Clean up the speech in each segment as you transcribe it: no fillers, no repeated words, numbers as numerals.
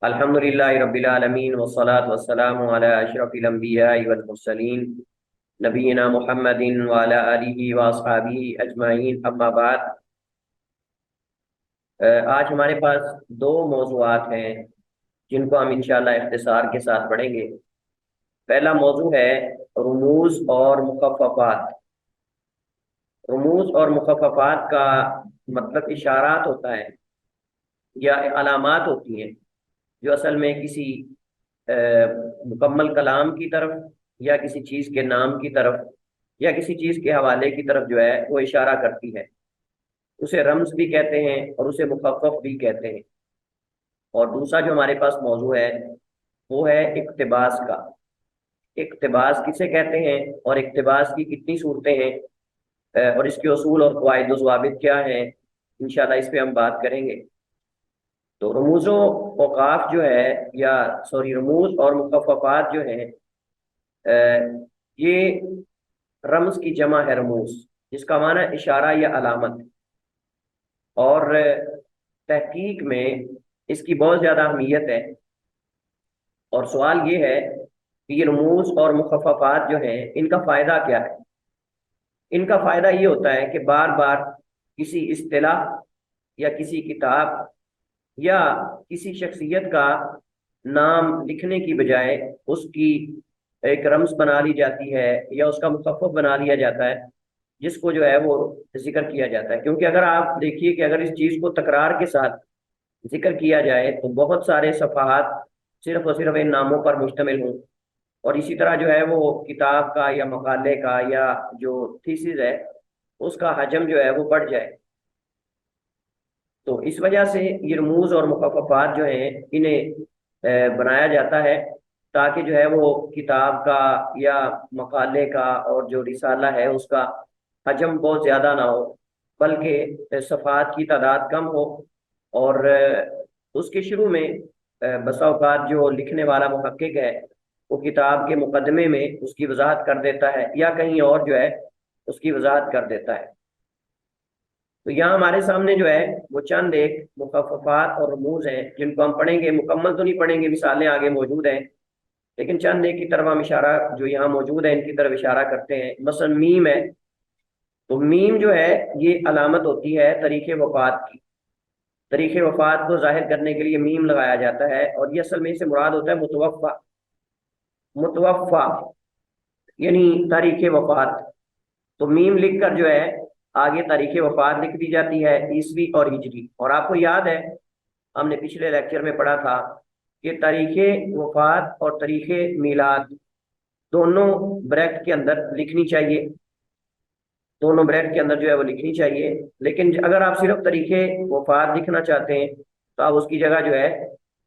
الحمد للہ رب العالمین والصلاة والسلام علی اشرف الانبیاء والمرسلین نبینا محمد وعلی آلہ واصحابہ اجمعین، اما بعد۔ آج ہمارے پاس دو موضوعات ہیں جن کو ہم انشاءاللہ اختصار کے ساتھ پڑھیں گے۔ پہلا موضوع ہے رموز اور مخففات۔ رموز اور مخففات کا مطلب اشارات ہوتا ہے یا علامات ہوتی ہیں جو اصل میں کسی مکمل کلام کی طرف یا کسی چیز کے نام کی طرف یا کسی چیز کے حوالے کی طرف جو ہے وہ اشارہ کرتی ہے۔ اسے رمز بھی کہتے ہیں اور اسے مخفف بھی کہتے ہیں۔ اور دوسرا جو ہمارے پاس موضوع ہے وہ ہے اقتباس کا۔ اقتباس کسے کہتے ہیں اور اقتباس کی کتنی صورتیں ہیں، اور اس کے اصول اور قواعد و ضوابط کیا ہیں، انشاءاللہ اس پہ ہم بات کریں گے۔ تو رموز و اوقاف جو ہے یا رموز اور مخففات جو ہیں، یہ رمز کی جمع ہے رموز، جس کا معنی اشارہ یا علامت، اور تحقیق میں اس کی بہت زیادہ اہمیت ہے۔ اور سوال یہ ہے کہ یہ رموز اور مخففات جو ہیں ان کا فائدہ کیا ہے؟ ان کا فائدہ یہ ہوتا ہے کہ بار بار کسی اصطلاح یا کسی کتاب یا کسی شخصیت کا نام لکھنے کی بجائے اس کی ایک رمز بنا لی جاتی ہے یا اس کا مخفف بنا لیا جاتا ہے، جس کو جو ہے وہ ذکر کیا جاتا ہے۔ کیونکہ اگر آپ دیکھیے کہ اگر اس چیز کو تکرار کے ساتھ ذکر کیا جائے تو بہت سارے صفحات صرف اور صرف ان ناموں پر مشتمل ہوں، اور اسی طرح جو ہے وہ کتاب کا یا مقالے کا یا جو تھیسز ہے اس کا حجم جو ہے وہ بڑھ جائے۔ تو اس وجہ سے یہ رموز اور مخففات جو ہیں انہیں بنایا جاتا ہے تاکہ جو ہے وہ کتاب کا یا مقالے کا اور جو رسالہ ہے اس کا حجم بہت زیادہ نہ ہو، بلکہ صفحات کی تعداد کم ہو، اور اس کے شروع میں بسا اوقات جو لکھنے والا محقق ہے وہ کتاب کے مقدمے میں اس کی وضاحت کر دیتا ہے یا کہیں اور جو ہے اس کی وضاحت کر دیتا ہے۔ تو یہاں ہمارے سامنے جو ہے وہ چند ایک مخففات اور رموز ہیں جن کو ہم پڑھیں گے، مکمل تو نہیں پڑھیں گے، مثالیں آگے موجود ہیں، لیکن چند ایک کی طرف ہم اشارہ جو یہاں موجود ہے ان کی طرف اشارہ کرتے ہیں۔ مثلا میم ہے، تو میم جو ہے یہ علامت ہوتی ہے تاریخ وفات کی۔ تاریخ وفات کو ظاہر کرنے کے لیے میم لگایا جاتا ہے، اور یہ اصل میں سے مراد ہوتا ہے متوفا۔ متوفا یعنی تاریخ وفات، تو میم لکھ کر جو ہے آگے تاریخ وفات لکھ دی جاتی ہے، عیسوی اور ہجری۔ اور آپ کو یاد ہے ہم نے پچھلے لیکچر میں پڑھا تھا کہ تاریخ وفات اور تاریخ میلاد دونوں بریکٹ کے اندر لکھنی چاہیے، دونوں بریکٹ کے اندر جو ہے وہ لکھنی چاہیے۔ لیکن اگر آپ صرف تاریخ وفات لکھنا چاہتے ہیں تو آپ اس کی جگہ جو ہے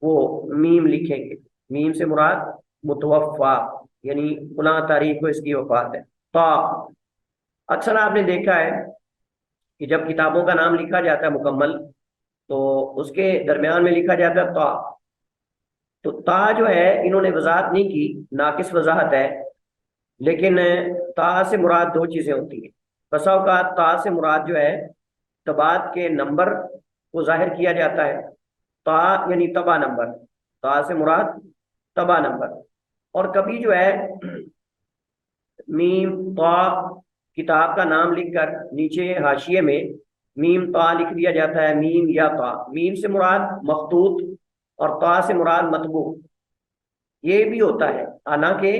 وہ میم لکھیں گے۔ میم سے مراد متوفا یعنی فلاں تاریخ کو اس کی وفات ہے۔ تو اکثر آپ نے دیکھا ہے کہ جب کتابوں کا نام لکھا جاتا ہے مکمل تو اس کے درمیان میں لکھا جاتا ہے تا۔ تو تا جو ہے انہوں نے وضاحت نہیں کی، ناقص وضاحت ہے، لیکن تا سے مراد دو چیزیں ہوتی ہیں۔ بسا اوقات تا سے مراد جو ہے طبعات کے نمبر کو ظاہر کیا جاتا ہے، تا یعنی طبع نمبر، تا سے مراد طبع نمبر۔ اور کبھی جو ہے میم تا کتاب کا نام لکھ کر نیچے حاشیے میں میم تا لکھ دیا جاتا ہے، میم یا تا۔ میم سے مراد مخطوط اور تا سے مراد مطبوع۔ یہ بھی ہوتا ہے، حالانکہ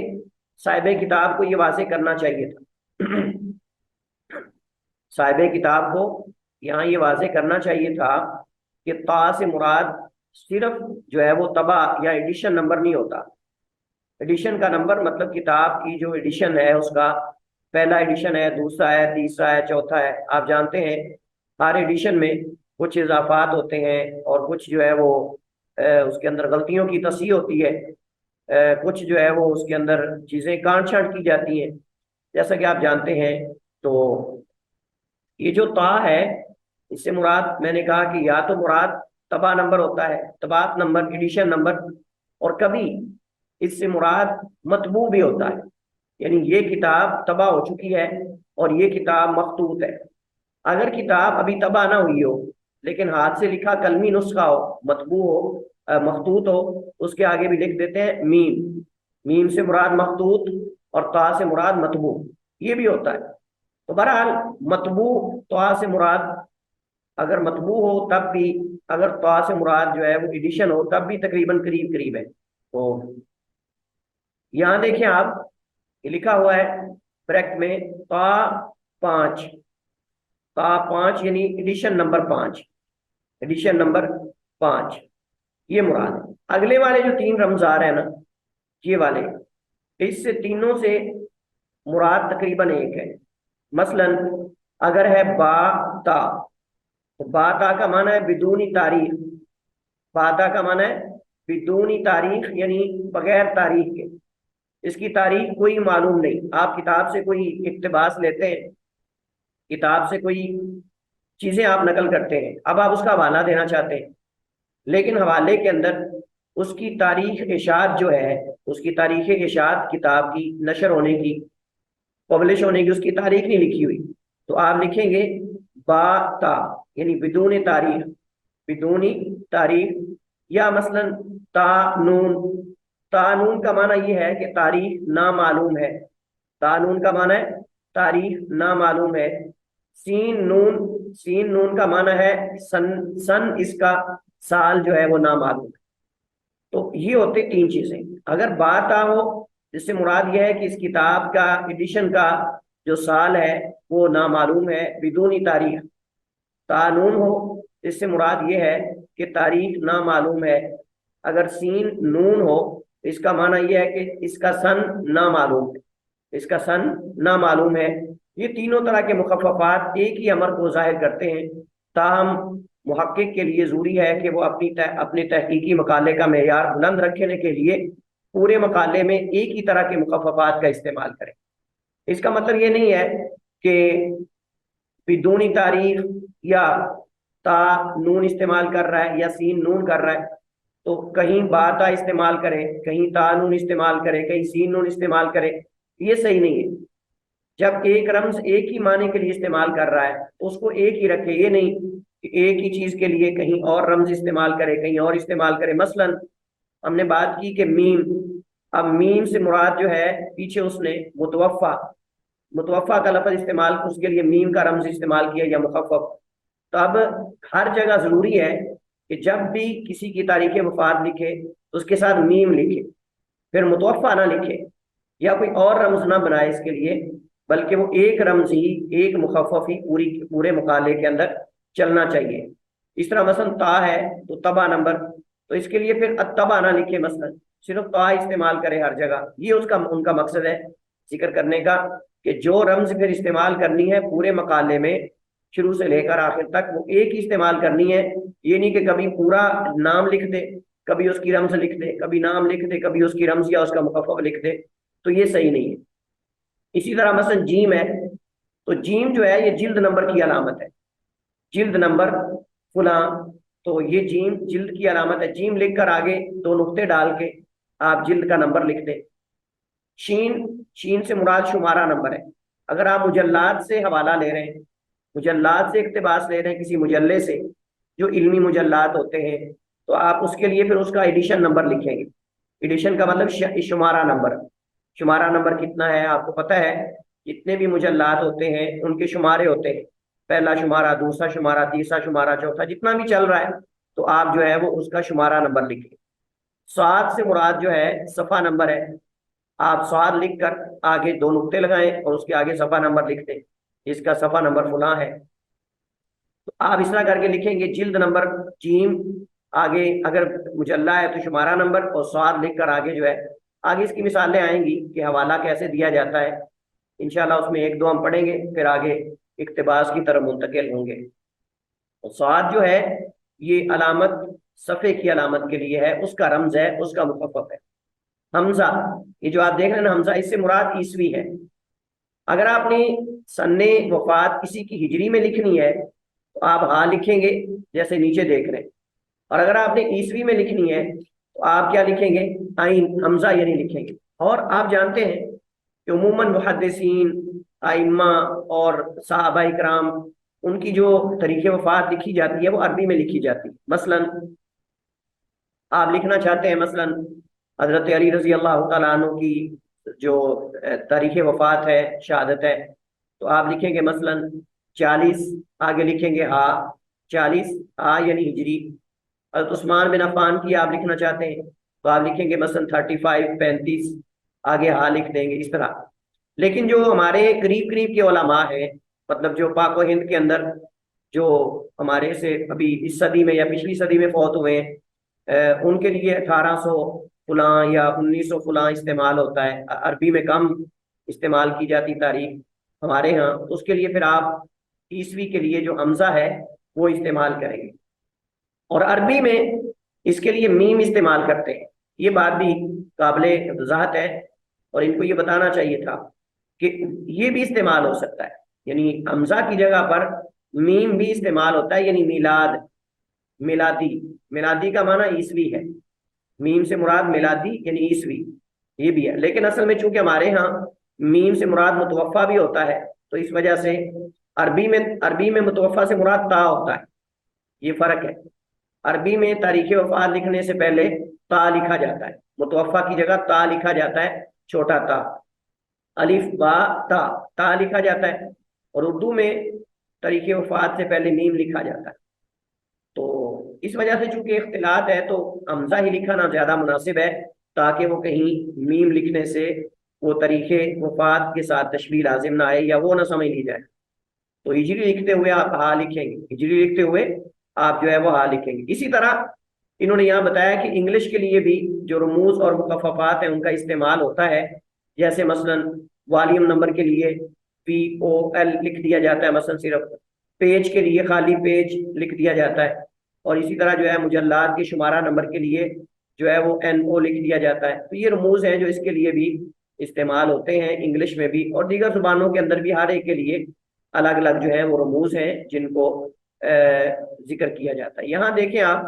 صاحب کتاب کو یہ واضح کرنا چاہیے تھا صاحب کتاب کو یہاں یہ واضح کرنا چاہیے تھا کہ تا سے مراد صرف جو ہے وہ طبع یا ایڈیشن نمبر نہیں ہوتا۔ ایڈیشن کا نمبر مطلب کتاب کی جو ایڈیشن ہے اس کا پہلا ایڈیشن ہے، دوسرا ہے، تیسرا ہے، چوتھا ہے۔ آپ جانتے ہیں ہر ایڈیشن میں کچھ اضافات ہوتے ہیں اور کچھ جو ہے وہ اس کے اندر غلطیوں کی تصحیح ہوتی ہے، کچھ جو ہے وہ اس کے اندر چیزیں کاٹ چھانٹ کی جاتی ہیں، جیسا کہ آپ جانتے ہیں۔ تو یہ جو تا ہے اس سے مراد میں نے کہا کہ یا تو مراد طبع نمبر ہوتا ہے، طبعات نمبر، ایڈیشن نمبر، اور کبھی اس سے مراد مطبوع بھی ہوتا ہے، یعنی یہ کتاب طبع ہو چکی ہے اور یہ کتاب مخطوط ہے۔ اگر کتاب ابھی طبع نہ ہوئی ہو لیکن ہاتھ سے لکھا کلمی نسخہ ہو، مطبوع ہو، مخطوط ہو، اس کے آگے بھی لکھ دیتے ہیں میم، میم سے مراد مخطوط اور تا سے مراد مطبوع، یہ بھی ہوتا ہے۔ تو بہرحال مطبوع تا سے مراد اگر مطبوع ہو تب بھی، اگر تا سے مراد جو ہے وہ ایڈیشن ہو تب بھی تقریباً قریب قریب ہے۔ تو یہاں دیکھیں آپ، یہ لکھا ہوا ہے بریکٹ میں تا 5، تا 5 یعنی ایڈیشن نمبر 5، ایڈیشن نمبر 5 یہ مراد ہے۔ اگلے والے جو 3 رمز آ رہے ہیں نا، یہ والے، اس سے تینوں سے مراد تقریباً ایک ہے۔ مثلا اگر ہے با تا، تو با تا کا معنی ہے بدونی تاریخ، با تا کا معنی ہے بدونی تاریخ یعنی بغیر تاریخ کے، اس کی تاریخ کوئی معلوم نہیں۔ آپ کتاب سے کوئی اقتباس لیتے ہیں، کتاب سے کوئی چیزیں آپ نقل کرتے ہیں، اب آپ اس کا حوالہ دینا چاہتے ہیں، لیکن حوالے کے اندر اس کی تاریخ اشاعت جو ہے، اس کی تاریخ اشاعت کتاب کی نشر ہونے کی، پبلش ہونے کی اس کی تاریخ نہیں لکھی ہوئی، تو آپ لکھیں گے با تا یعنی بدون تاریخ، بدون تاریخ۔ یا مثلا تا نون، تا نون کا معنی یہ ہے کہ تاریخ نامعلوم ہے، تا نون کا معنی ہے تاریخ نامعلوم ہے۔ سین نون، سین نون کا معنی ہے سن، سن اس کا سال جو ہے وہ نامعلوم ہے۔ تو یہ ہوتے 3 چیزیں۔ اگر بات ہو جس سے مراد یہ ہے کہ اس کتاب کا ایڈیشن کا جو سال ہے وہ نامعلوم ہے بدونی تاریخ، قانون ہو اس سے مراد یہ ہے کہ تاریخ نامعلوم ہے۔ اگر سین نون ہو اس کا معنی یہ ہے کہ اس کا سن نامعلوم ہے، اس کا سن نامعلوم ہے۔ یہ تینوں طرح کے مخففات ایک ہی امر کو ظاہر کرتے ہیں، تاہم محقق کے لیے ضروری ہے کہ وہ اپنے تحقیقی مقالے کا معیار بلند رکھنے کے لیے پورے مقالے میں ایک ہی طرح کے مخففات کا استعمال کریں۔ اس کا مطلب یہ نہیں ہے کہ بدونی تاریخ یا تا نون استعمال کر رہا ہے یا سین نون کر رہا ہے تو کہیں با تا استعمال کرے، کہیں تا نون استعمال کرے، کہیں سین نون استعمال کرے، یہ صحیح نہیں ہے۔ جب ایک رمز ایک ہی معنی کے لیے استعمال کر رہا ہے تو اس کو ایک ہی رکھے، یہ نہیں کہ ایک ہی چیز کے لیے کہیں اور رمز استعمال کرے، کہیں اور استعمال کرے۔ مثلا ہم نے بات کی کہ میم، اب میم سے مراد جو ہے پیچھے اس نے متوفا، متوفا کا لفظ استعمال، اس کے لیے میم کا رمز استعمال کیا یا مخفف۔ تو اب ہر جگہ ضروری ہے کہ جب بھی کسی کی تاریخ وفات لکھے تو اس کے ساتھ میم لکھے، پھر متوفا نہ لکھے یا کوئی اور رمز نہ بنائے اس کے لیے، بلکہ وہ ایک رمز ہی، ایک مخفف ہی پورے مقالے کے اندر چلنا چاہیے۔ اس طرح مثلا تا ہے تو تبا نمبر، تو اس کے لیے پھر اتبا نہ لکھے، مثلا صرف تا استعمال کرے ہر جگہ۔ یہ ان کا مقصد ہے ذکر کرنے کا کہ جو رمز پھر استعمال کرنی ہے پورے مقالے میں شروع سے لے کر آخر تک وہ ایک ہی استعمال کرنی ہے۔ یہ نہیں کہ کبھی پورا نام لکھ دے، کبھی اس کی رمز لکھ دے، کبھی نام لکھ دے، کبھی اس کی رمز یا اس کا مخفف لکھ دے، تو یہ صحیح نہیں ہے۔ اسی طرح مثلا جیم ہے، تو جیم جو ہے یہ جلد نمبر کی علامت ہے، جلد نمبر فلاں، تو یہ جیم جلد کی علامت ہے۔ جیم لکھ کر آگے 2 نقطے ڈال کے آپ جلد کا نمبر لکھ دیں۔ شین، شین سے مراد شمارہ نمبر ہے۔ اگر آپ مجلات سے حوالہ لے رہے ہیں، مجلات سے اقتباس لے رہے ہیں کسی مجلے سے جو علمی مجلات ہوتے ہیں، تو آپ اس کے لیے پھر اس کا ایڈیشن نمبر لکھیں گے۔ ایڈیشن کا مطلب شمارہ نمبر، شمارہ نمبر کتنا ہے آپ کو پتہ ہے، جتنے بھی مجلات ہوتے ہیں ان کے شمارے ہوتے ہیں، پہلا شمارہ، دوسرا شمارہ، تیسرا شمارہ، چوتھا، جتنا بھی چل رہا ہے تو آپ جو ہے وہ اس کا شمارہ نمبر لکھیں۔ سعاد سے مراد جو ہے صفحہ نمبر ہے، آپ سعاد لکھ کر آگے 2 نقطے لگائیں اور اس کے آگے صفحہ نمبر لکھ دیں، اس کا صفحہ نمبر فلاں ہے۔ تو آپ اس طرح کر کے لکھیں گے جلد نمبر، جیم آگے اگر مجلہ ہے تو شمارہ نمبر، اور سعاد لکھ کر آگے جو ہے، آگے اس کی مثالیں آئیں گی کہ حوالہ کیسے دیا جاتا ہے، انشاءاللہ اس میں 1-2 ہم پڑھیں گے، پھر آگے اقتباس کی طرف منتقل ہوں گے۔ سعاد جو ہے یہ علامت صفحے کی علامت کے لیے ہے، اس کا رمز ہے، اس کا مخفف ہے۔ حمزہ، یہ جو آپ دیکھ رہے ہیں نا حمزہ، اس سے مراد عیسوی ہے۔ اگر آپ نے سن وفات کسی کی ہجری میں لکھنی ہے تو آپ ہاں لکھیں گے جیسے نیچے دیکھ رہے ہیں، اور اگر آپ نے عیسوی میں لکھنی ہے تو آپ کیا لکھیں گے، آئین، حمزہ یعنی لکھیں گے۔ اور آپ جانتے ہیں کہ عموماً محدثین، ائمہ اور صحابہ کرام ان کی جو طریق وفات لکھی جاتی ہے وہ عربی میں لکھی جاتی ہے. مثلا آپ لکھنا چاہتے ہیں مثلا حضرت علی رضی اللہ تعالیٰ عنہ کی جو تاریخ وفات ہے، شہادت ہے، تو آپ لکھیں گے مثلا 40، آگے لکھیں گے 40 یعنی ہجری. حضرت عثمان بن عفان کی آپ لکھنا چاہتے ہیں تو آپ لکھیں گے مثلا 35 35، آگے لکھ دیں گے اس طرح. لیکن جو ہمارے قریب قریب کے علماء ہیں، مطلب جو پاک و ہند کے اندر جو ہمارے سے ابھی اس صدی میں یا پچھلی صدی میں فوت ہوئے ہیں، ان کے لیے 1800 فلاں یا 1900 فلاں استعمال ہوتا ہے. عربی میں کم استعمال کی جاتی تاریخ ہمارے ہاں، تو اس کے لیے پھر آپ عیسوی کے لیے جو حمزہ ہے وہ استعمال کریں گے. اور عربی میں اس کے لیے میم استعمال کرتے ہیں. یہ بات بھی قابل وضاحت ہے اور ان کو یہ بتانا چاہیے تھا کہ یہ بھی استعمال ہو سکتا ہے، یعنی حمزہ کی جگہ پر میم بھی استعمال ہوتا ہے، یعنی میلاد، میلادی. میلادی کا معنی عیسوی ہے، میم سے مراد میلادی یعنی عیسوی یہ بھی ہے. لیکن اصل میں چونکہ ہمارے ہاں میم سے مراد متوفا بھی ہوتا ہے، تو اس وجہ سے عربی میں متوفا سے مراد تا ہوتا ہے. یہ فرق ہے. عربی میں تاریخ وفات لکھنے سے پہلے تا لکھا جاتا ہے، متوفا کی جگہ تا لکھا جاتا ہے، چھوٹا تا، الف با تا، تا لکھا جاتا ہے. اور اردو میں تاریخ وفات سے پہلے میم لکھا جاتا ہے. تو اس وجہ سے چونکہ اختلاط ہے تو حمزہ ہی لکھنا زیادہ مناسب ہے، تاکہ وہ کہیں میم لکھنے سے وہ تاریخ وفات کے ساتھ تشبیہ لازم نہ آئے یا وہ نہ سمجھ لی جائے. تو ہجری لکھتے ہوئے آپ لکھیں گے، ہجری لکھتے ہوئے آپ جو ہے وہ لکھیں گے. اسی طرح انہوں نے یہاں بتایا کہ انگلش کے لیے بھی جو رموز اور مخففات ہیں ان کا استعمال ہوتا ہے. جیسے مثلا والیوم نمبر کے لیے POL لکھ دیا جاتا ہے، مثلا صرف پیج کے لیے خالی پیج لکھ دیا جاتا ہے. اور اسی طرح جو ہے مجلات کے شمارہ نمبر کے لیے جو ہے وہ NO لکھ دیا جاتا ہے. تو یہ رموز ہیں جو اس کے لیے بھی استعمال ہوتے ہیں انگلش میں بھی، اور دیگر زبانوں کے اندر بھی ہر ایک کے لیے الگ الگ جو ہے وہ رموز ہیں جن کو ذکر کیا جاتا ہے. یہاں دیکھیں آپ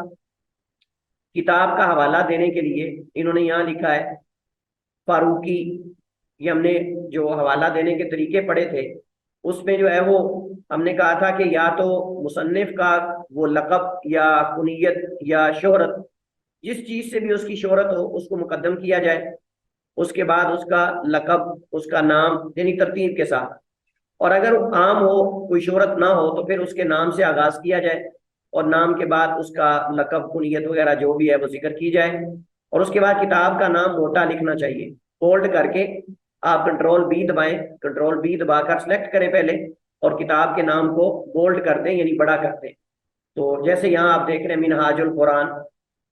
کتاب کا حوالہ دینے کے لیے انہوں نے یہاں لکھا ہے فاروقی. یہ ہم نے جو حوالہ دینے کے طریقے پڑھے تھے اس میں جو ہے وہ ہم نے کہا تھا کہ یا تو مصنف کا وہ لقب یا کنیت یا شہرت، جس چیز سے بھی اس کی شہرت ہو اس کو مقدم کیا جائے، اس کے بعد اس کا لقب، اس کا نام، یعنی ترتیب کے ساتھ. اور اگر عام ہو، کوئی شہرت نہ ہو، تو پھر اس کے نام سے آغاز کیا جائے اور نام کے بعد اس کا لقب، کنیت وغیرہ جو بھی ہے وہ ذکر کی جائے. اور اس کے بعد کتاب کا نام موٹا لکھنا چاہیے، بولڈ کر کے. آپ کنٹرول B دبائیں، کنٹرول B دبا کر سلیکٹ کریں پہلے اور کتاب کے نام کو بولڈ کر دیں، یعنی بڑا کر دیں. تو جیسے یہاں آپ دیکھ رہے ہیں منہاج القرآن،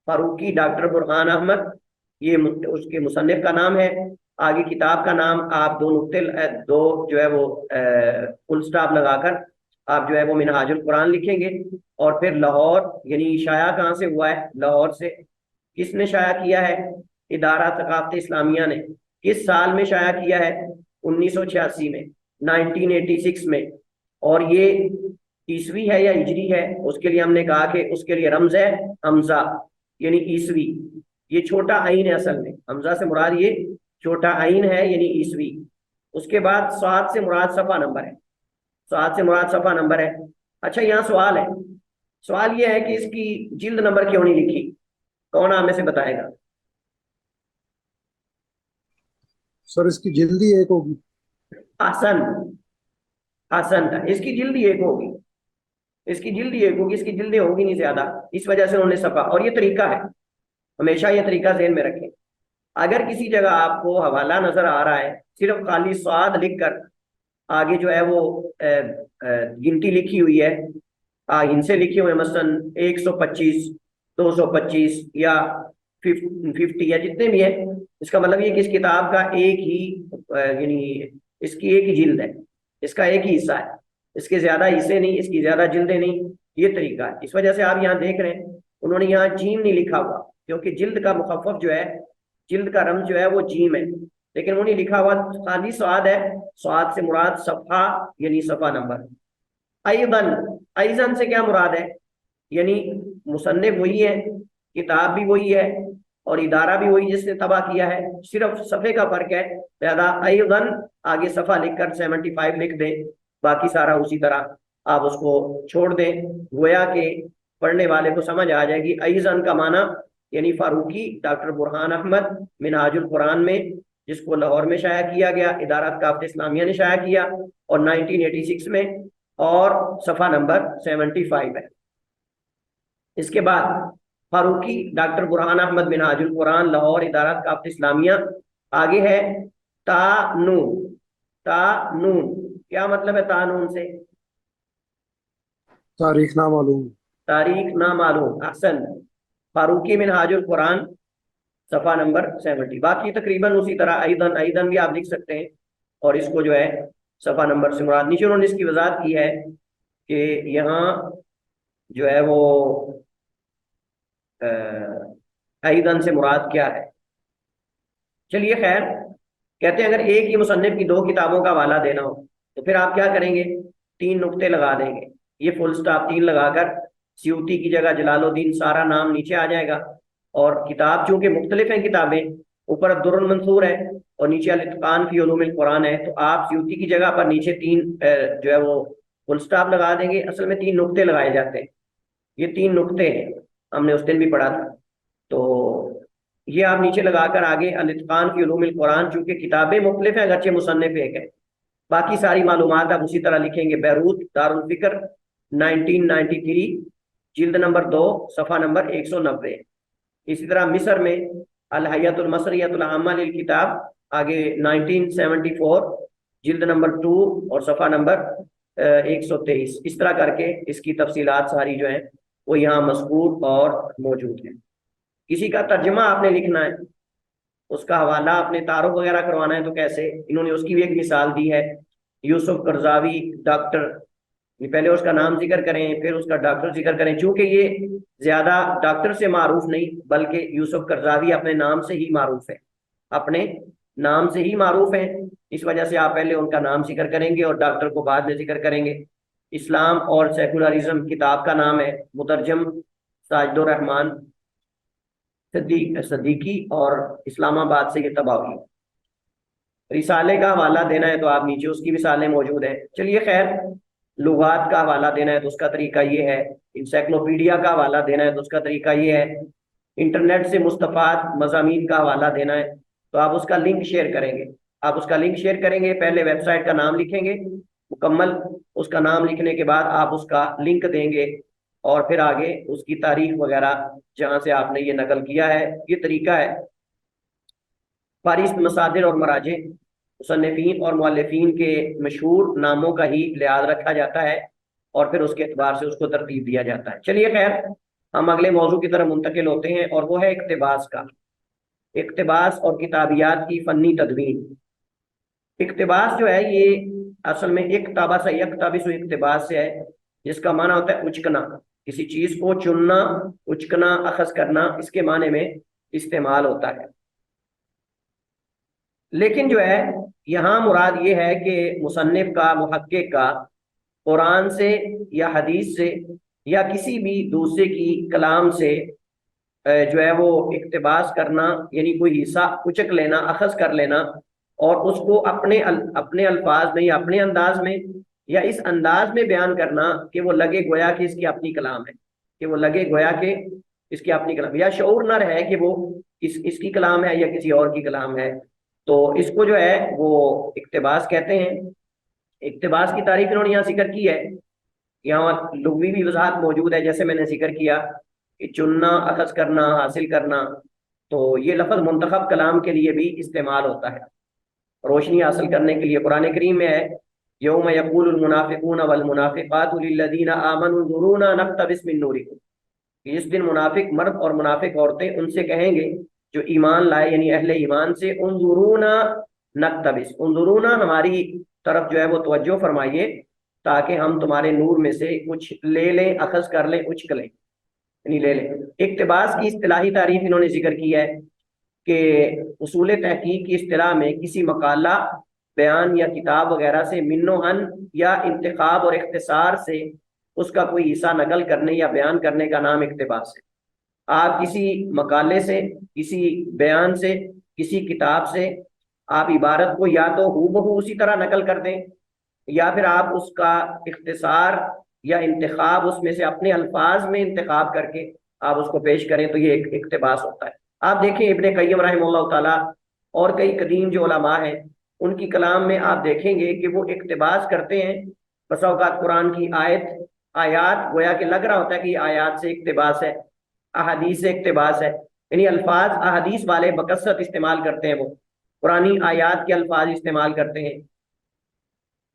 فاروقی ڈاکٹر برہان احمد، یہ اس کے مصنف کا نام ہے. آگے کتاب کا نام آپ دو جو ہے وہ فل سٹاپ لگا کر آپ جو ہے وہ منہاج القرآن لکھیں گے. اور پھر لاہور، یعنی شائع کہاں سے ہوا ہے؟ لاہور سے. کس نے شائع کیا ہے؟ ادارہ ثقافت اسلامیہ نے. کس سال میں شائع کیا ہے؟ 1986 میں، 1986 میں. اور یہ عیسوی ہے یا ہجری ہے؟ اس کے لیے ہم نے کہا کہ اس کے لیے رمز ہے حمزہ، یعنی عیسوی. یہ چھوٹا عین ہے اصل میں، حمزہ سے مراد یہ چھوٹا عین ہے یعنی عیسوی. اس کے بعد سعد سے مراد صفحہ نمبر ہے، سعد سے مراد صفحہ نمبر ہے. اچھا یہاں سوال ہے، سوال یہ ہے کہ اس کی جلد نمبر کیوں نہیں لکھی؟ کون ہمیں سے بتائے گا؟ سر اس کی جلد ہی ایک ہوگی. حسن، حسن تھا، اس کی جلد ہی ایک ہوگی، اس کی جلد ہی ایک ہوگی، اس کی جلدیں ہوگی نہیں زیادہ، اس وجہ سے انہوں نے صفحہ. اور یہ طریقہ ہے، ہمیشہ یہ طریقہ ذہن میں رکھیں. اگر کسی جگہ آپ کو حوالہ نظر آ رہا ہے صرف خالی سعاد لکھ کر آگے جو ہے وہ گنتی لکھی ہوئی ہے، ان سے لکھے ہوئے مثلا 125 225 یا 50 یا جتنے بھی ہیں، اس کا مطلب یہ کہ اس کتاب کا ایک ہی یعنی اس کی ایک ہی جلد ہے، اس کا ایک ہی حصہ ہے، اس کے زیادہ حصے نہیں، اس کی زیادہ جلدیں نہیں. یہ طریقہ ہے. اس وجہ سے آپ یہاں دیکھ رہے ہیں انہوں نے یہاں جیم نہیں لکھا ہوا، کیونکہ جلد کا مخفف جو ہے، جلد کا رمز جو ہے وہ جیم ہے. لیکن انہوں نے لکھا ہوا خالی سعاد ہے، سعاد سے مراد صفحہ یعنی صفحہ نمبر. ایضاً، ایضاً سے کیا مراد ہے؟ یعنی مصنف وہی ہے، کتاب بھی وہی ہے، اور ادارہ بھی وہی جس نے طبع کیا ہے، صرف صفحے کا فرق ہے. لہذا ایضاً آگے صفحہ لکھ کر 75 لکھ دیں، باقی سارا اسی طرح آپ اس کو چھوڑ دیں، گویا کہ پڑھنے والے کو سمجھ آ جائے گی۔ ایزن کا معنی یعنی فاروقی ڈاکٹر برہان احمد منہاج القرآن میں، جس کو لاہور میں شائع کیا گیا، ادارہ ثقافت اسلامیہ نے شائع کیا اور 1986 میں، اور صفحہ نمبر 75 ہے۔ اس کے بعد فاروقی ڈاکٹر برہان احمد منہاج القرآن لاہور ادارہ ثقافت اسلامیہ، آگے ہے تا نون۔ تا نون کیا مطلب ہے؟ تا نون سے تاریخ نہ معلوم۔ تاریخ نامعلوم، احسن۔ فاروقی منہاج القرآن صفحہ نمبر 70۔ باقی تقریباً اسی طرح ایدن، ایدن بھی آپ لکھ سکتے ہیں، اور اس کو جو ہے صفحہ نمبر سے مراد، نیچے انہوں نے اس کی وضاحت کی ہے کہ یہاں جو ہے وہ ایدن سے مراد کیا ہے۔ چلیے خیر، کہتے ہیں اگر ایک ہی مصنف کی 2 کتابوں کا حوالہ دینا ہو تو پھر آپ کیا کریں گے؟ 3 نقطے لگا دیں گے، یہ فل سٹاپ 3 لگا کر سیوطی کی جگہ جلال الدین سارا نام نیچے آ جائے گا، اور کتاب چونکہ مختلف ہیں کتابیں، اوپر الدر المنثور ہے اور نیچے الاتقان فی علوم القرآن ہے، تو آپ سیوطی کی جگہ پر نیچے 3 جو ہے وہ فل سٹاپ لگا دیں گے۔ اصل میں 3 نقطے لگائے جاتے ہیں، یہ 3 نقطے ہیں، ہم نے اس دن بھی پڑھا تھا، تو یہ آپ نیچے لگا کر آگے الاتقان فی علوم القرآن، چونکہ کتابیں مختلف ہیں اگرچہ مصنف ایک ہے، باقی ساری معلومات آپ اسی طرح لکھیں گے۔ بیروت دارالفکر 1993 جلد نمبر 2 صفحہ نمبر 190۔ اسی طرح مصر میں الحیۃ المصریۃ العامہ للکتاب، آگے 1974 جلد نمبر 2 اور صفحہ نمبر 123۔ اس طرح کر کے اس کی تفصیلات ساری جو ہیں وہ یہاں مذکور اور موجود ہیں۔ کسی کا ترجمہ آپ نے لکھنا ہے، اس کا حوالہ اپنے تعارف وغیرہ کروانا ہے تو کیسے؟ انہوں نے اس کی بھی ایک مثال دی ہے، یوسف قرضاوی ڈاکٹر، پہلے اس کا نام ذکر کریں پھر اس کا ڈاکٹر ذکر کریں، چونکہ یہ زیادہ ڈاکٹر سے معروف نہیں بلکہ یوسف قرضاوی اپنے نام سے ہی معروف ہے، اپنے نام سے ہی معروف ہیں، اس وجہ سے آپ پہلے ان کا نام ذکر کریں گے اور ڈاکٹر کو بعد میں ذکر کریں گے۔ اسلام اور سیکولرزم کتاب کا نام ہے، مترجم ساجد الرحمان صدیقی، اور اسلام آباد سے یہ طبع ہوئی۔ رسالے کا حوالہ دینا ہے تو آپ نیچے اس کی مثالیں موجود ہیں۔ چلیے خیر، لغات کا حوالہ دینا ہے تو اس کا طریقہ یہ ہے، انسائکلوپیڈیا کا حوالہ دینا ہے تو اس کا طریقہ یہ ہے، انٹرنیٹ سے مستفاد مضامین کا حوالہ دینا ہے تو آپ اس کا لنک شیئر کریں گے۔ آپ اس کا لنک شیئر کریں گے، پہلے ویب سائٹ کا نام لکھیں گے مکمل، اس کا نام لکھنے کے بعد آپ اس کا لنک دیں گے، اور پھر آگے اس کی تاریخ وغیرہ جہاں سے آپ نے یہ نقل کیا ہے، یہ طریقہ ہے۔ فہرست مصادر اور مراجع، مصنفین اور مؤلفین کے مشہور ناموں کا ہی لحاظ رکھا جاتا ہے اور پھر اس کے اعتبار سے اس کو ترتیب دیا جاتا ہے۔ چلیے خیر، ہم اگلے موضوع کی طرف منتقل ہوتے ہیں، اور وہ ہے اقتباس کا، اقتباس اور کتابیات کی فنی تدوین۔ اقتباس جو ہے یہ اصل میں اقتباس ہے، اقتباس اقتباس سے ہے، جس کا معنی ہوتا ہے اچکنا، کسی چیز کو چننا، اچکنا، اخذ کرنا، اس کے معنی میں استعمال ہوتا ہے۔ لیکن جو ہے یہاں مراد یہ ہے کہ مصنف کا، محقق کا قرآن سے یا حدیث سے یا کسی بھی دوسرے کی کلام سے جو ہے وہ اقتباس کرنا، یعنی کوئی حصہ اچک لینا، اخذ کر لینا، اور اس کو اپنے الفاظ میں یا اپنے انداز میں یا اس انداز میں بیان کرنا کہ وہ لگے گویا کہ اس کی اپنی کلام ہے، کہ وہ لگے گویا کہ اس کی اپنی کلام، یا شعور نہ رہے کہ وہ اس کی کلام ہے یا کسی اور کی کلام ہے، تو اس کو جو ہے وہ اقتباس کہتے ہیں۔ اقتباس کی تعریف انہوں نے یہاں ذکر کی ہے، یہاں لغوی بھی وضاحت موجود ہے، جیسے میں نے ذکر کیا کہ چننا، اخذ کرنا، حاصل کرنا، تو یہ لفظ منتخب کلام کے لیے بھی استعمال ہوتا ہے، روشنی حاصل کرنے کے لیے۔ قرآن کریم میں ہے یوم یقول المنافقون والمنافقات للذین آمنوا انظرونا نقتبس من نورکم، اس دن منافق مرد اور منافق عورتیں ان سے کہیں گے جو ایمان لائے، یعنی اہل ایمان سے، انظرونا نقتبس، انظرونا ہماری طرف جو ہے وہ توجہ فرمائیے تاکہ ہم تمہارے نور میں سے کچھ لے لیں، اخذ کر لیں، اچک لیں، یعنی لے لیں۔ اقتباس کی اصطلاحی تعریف انہوں نے ذکر کی ہے کہ اصول تحقیق کی اصطلاح میں کسی مقالہ، بیان یا کتاب وغیرہ سے منوہن یا انتخاب اور اختصار سے اس کا کوئی حصہ نقل کرنے یا بیان کرنے کا نام اقتباس ہے۔ آپ کسی مقالے سے، کسی بیان سے، کسی کتاب سے آپ عبارت کو یا تو ہو بہو اسی طرح نقل کر دیں، یا پھر آپ اس کا اختصار یا انتخاب اس میں سے اپنے الفاظ میں انتخاب کر کے آپ اس کو پیش کریں تو یہ ایک اقتباس ہوتا ہے۔ آپ دیکھیں ابن قیم رحمہ اللہ تعالیٰ اور کئی قدیم جو علماء ہیں ان کی کلام میں آپ دیکھیں گے کہ وہ اقتباس کرتے ہیں، بسا اوقات قرآن کی آیات گویا کہ لگ رہا ہوتا ہے کہ یہ آیات سے اقتباس ہے، احادیث سے اقتباس ہے، یعنی الفاظ احادیث والے بکثرت استعمال کرتے ہیں، وہ قرآنی آیات کے الفاظ استعمال کرتے ہیں۔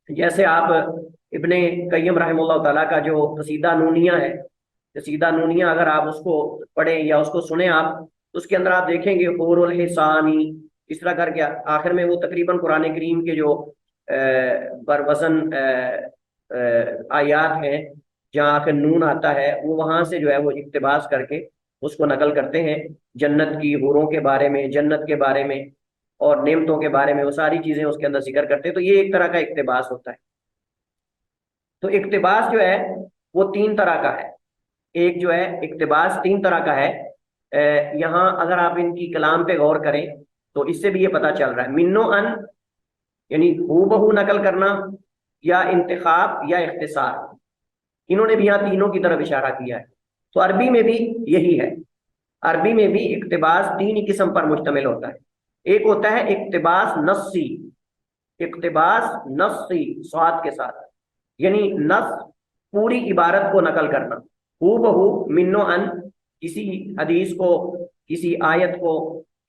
جیسے آپ ابن قیم رحمہ اللہ تعالیٰ کا جو قصیدہ نونیہ ہے، قصیدہ نونیہ اگر آپ اس کو پڑھیں یا اس کو سنیں آپ، تو اس کے اندر آپ دیکھیں گے حور الحسانی اس طرح کر کے آخر میں وہ تقریباً قرآن کریم کے جو بر وزن آیات ہیں جہاں آخر نون آتا ہے، وہ وہاں سے جو ہے وہ اقتباس کر کے اس کو نقل کرتے ہیں، جنت کی حوروں کے بارے میں، جنت کے بارے میں اور نعمتوں کے بارے میں وہ ساری چیزیں اس کے اندر ذکر کرتے ہیں۔ تو یہ ایک طرح کا اقتباس ہوتا ہے۔ تو اقتباس جو ہے وہ تین طرح کا ہے، ایک جو ہے اقتباس تین طرح کا ہے۔ یہاں اگر آپ ان کی کلام پہ غور کریں تو اس سے بھی یہ پتہ چل رہا ہے، من و ان یعنی ہو بہو نقل کرنا، یا انتخاب یا اختصار، انہوں نے بھی یہاں تینوں کی طرف اشارہ کیا ہے۔ تو عربی میں بھی یہی ہے، عربی میں بھی اقتباس تین ہی قسم پر مشتمل ہوتا ہے۔ ایک ہوتا ہے اقتباس نصی، اقتباس نصی سواد کے ساتھ، یعنی نص پوری عبارت کو نقل کرنا، ہو بہو من و ان کسی حدیث کو، کسی آیت کو،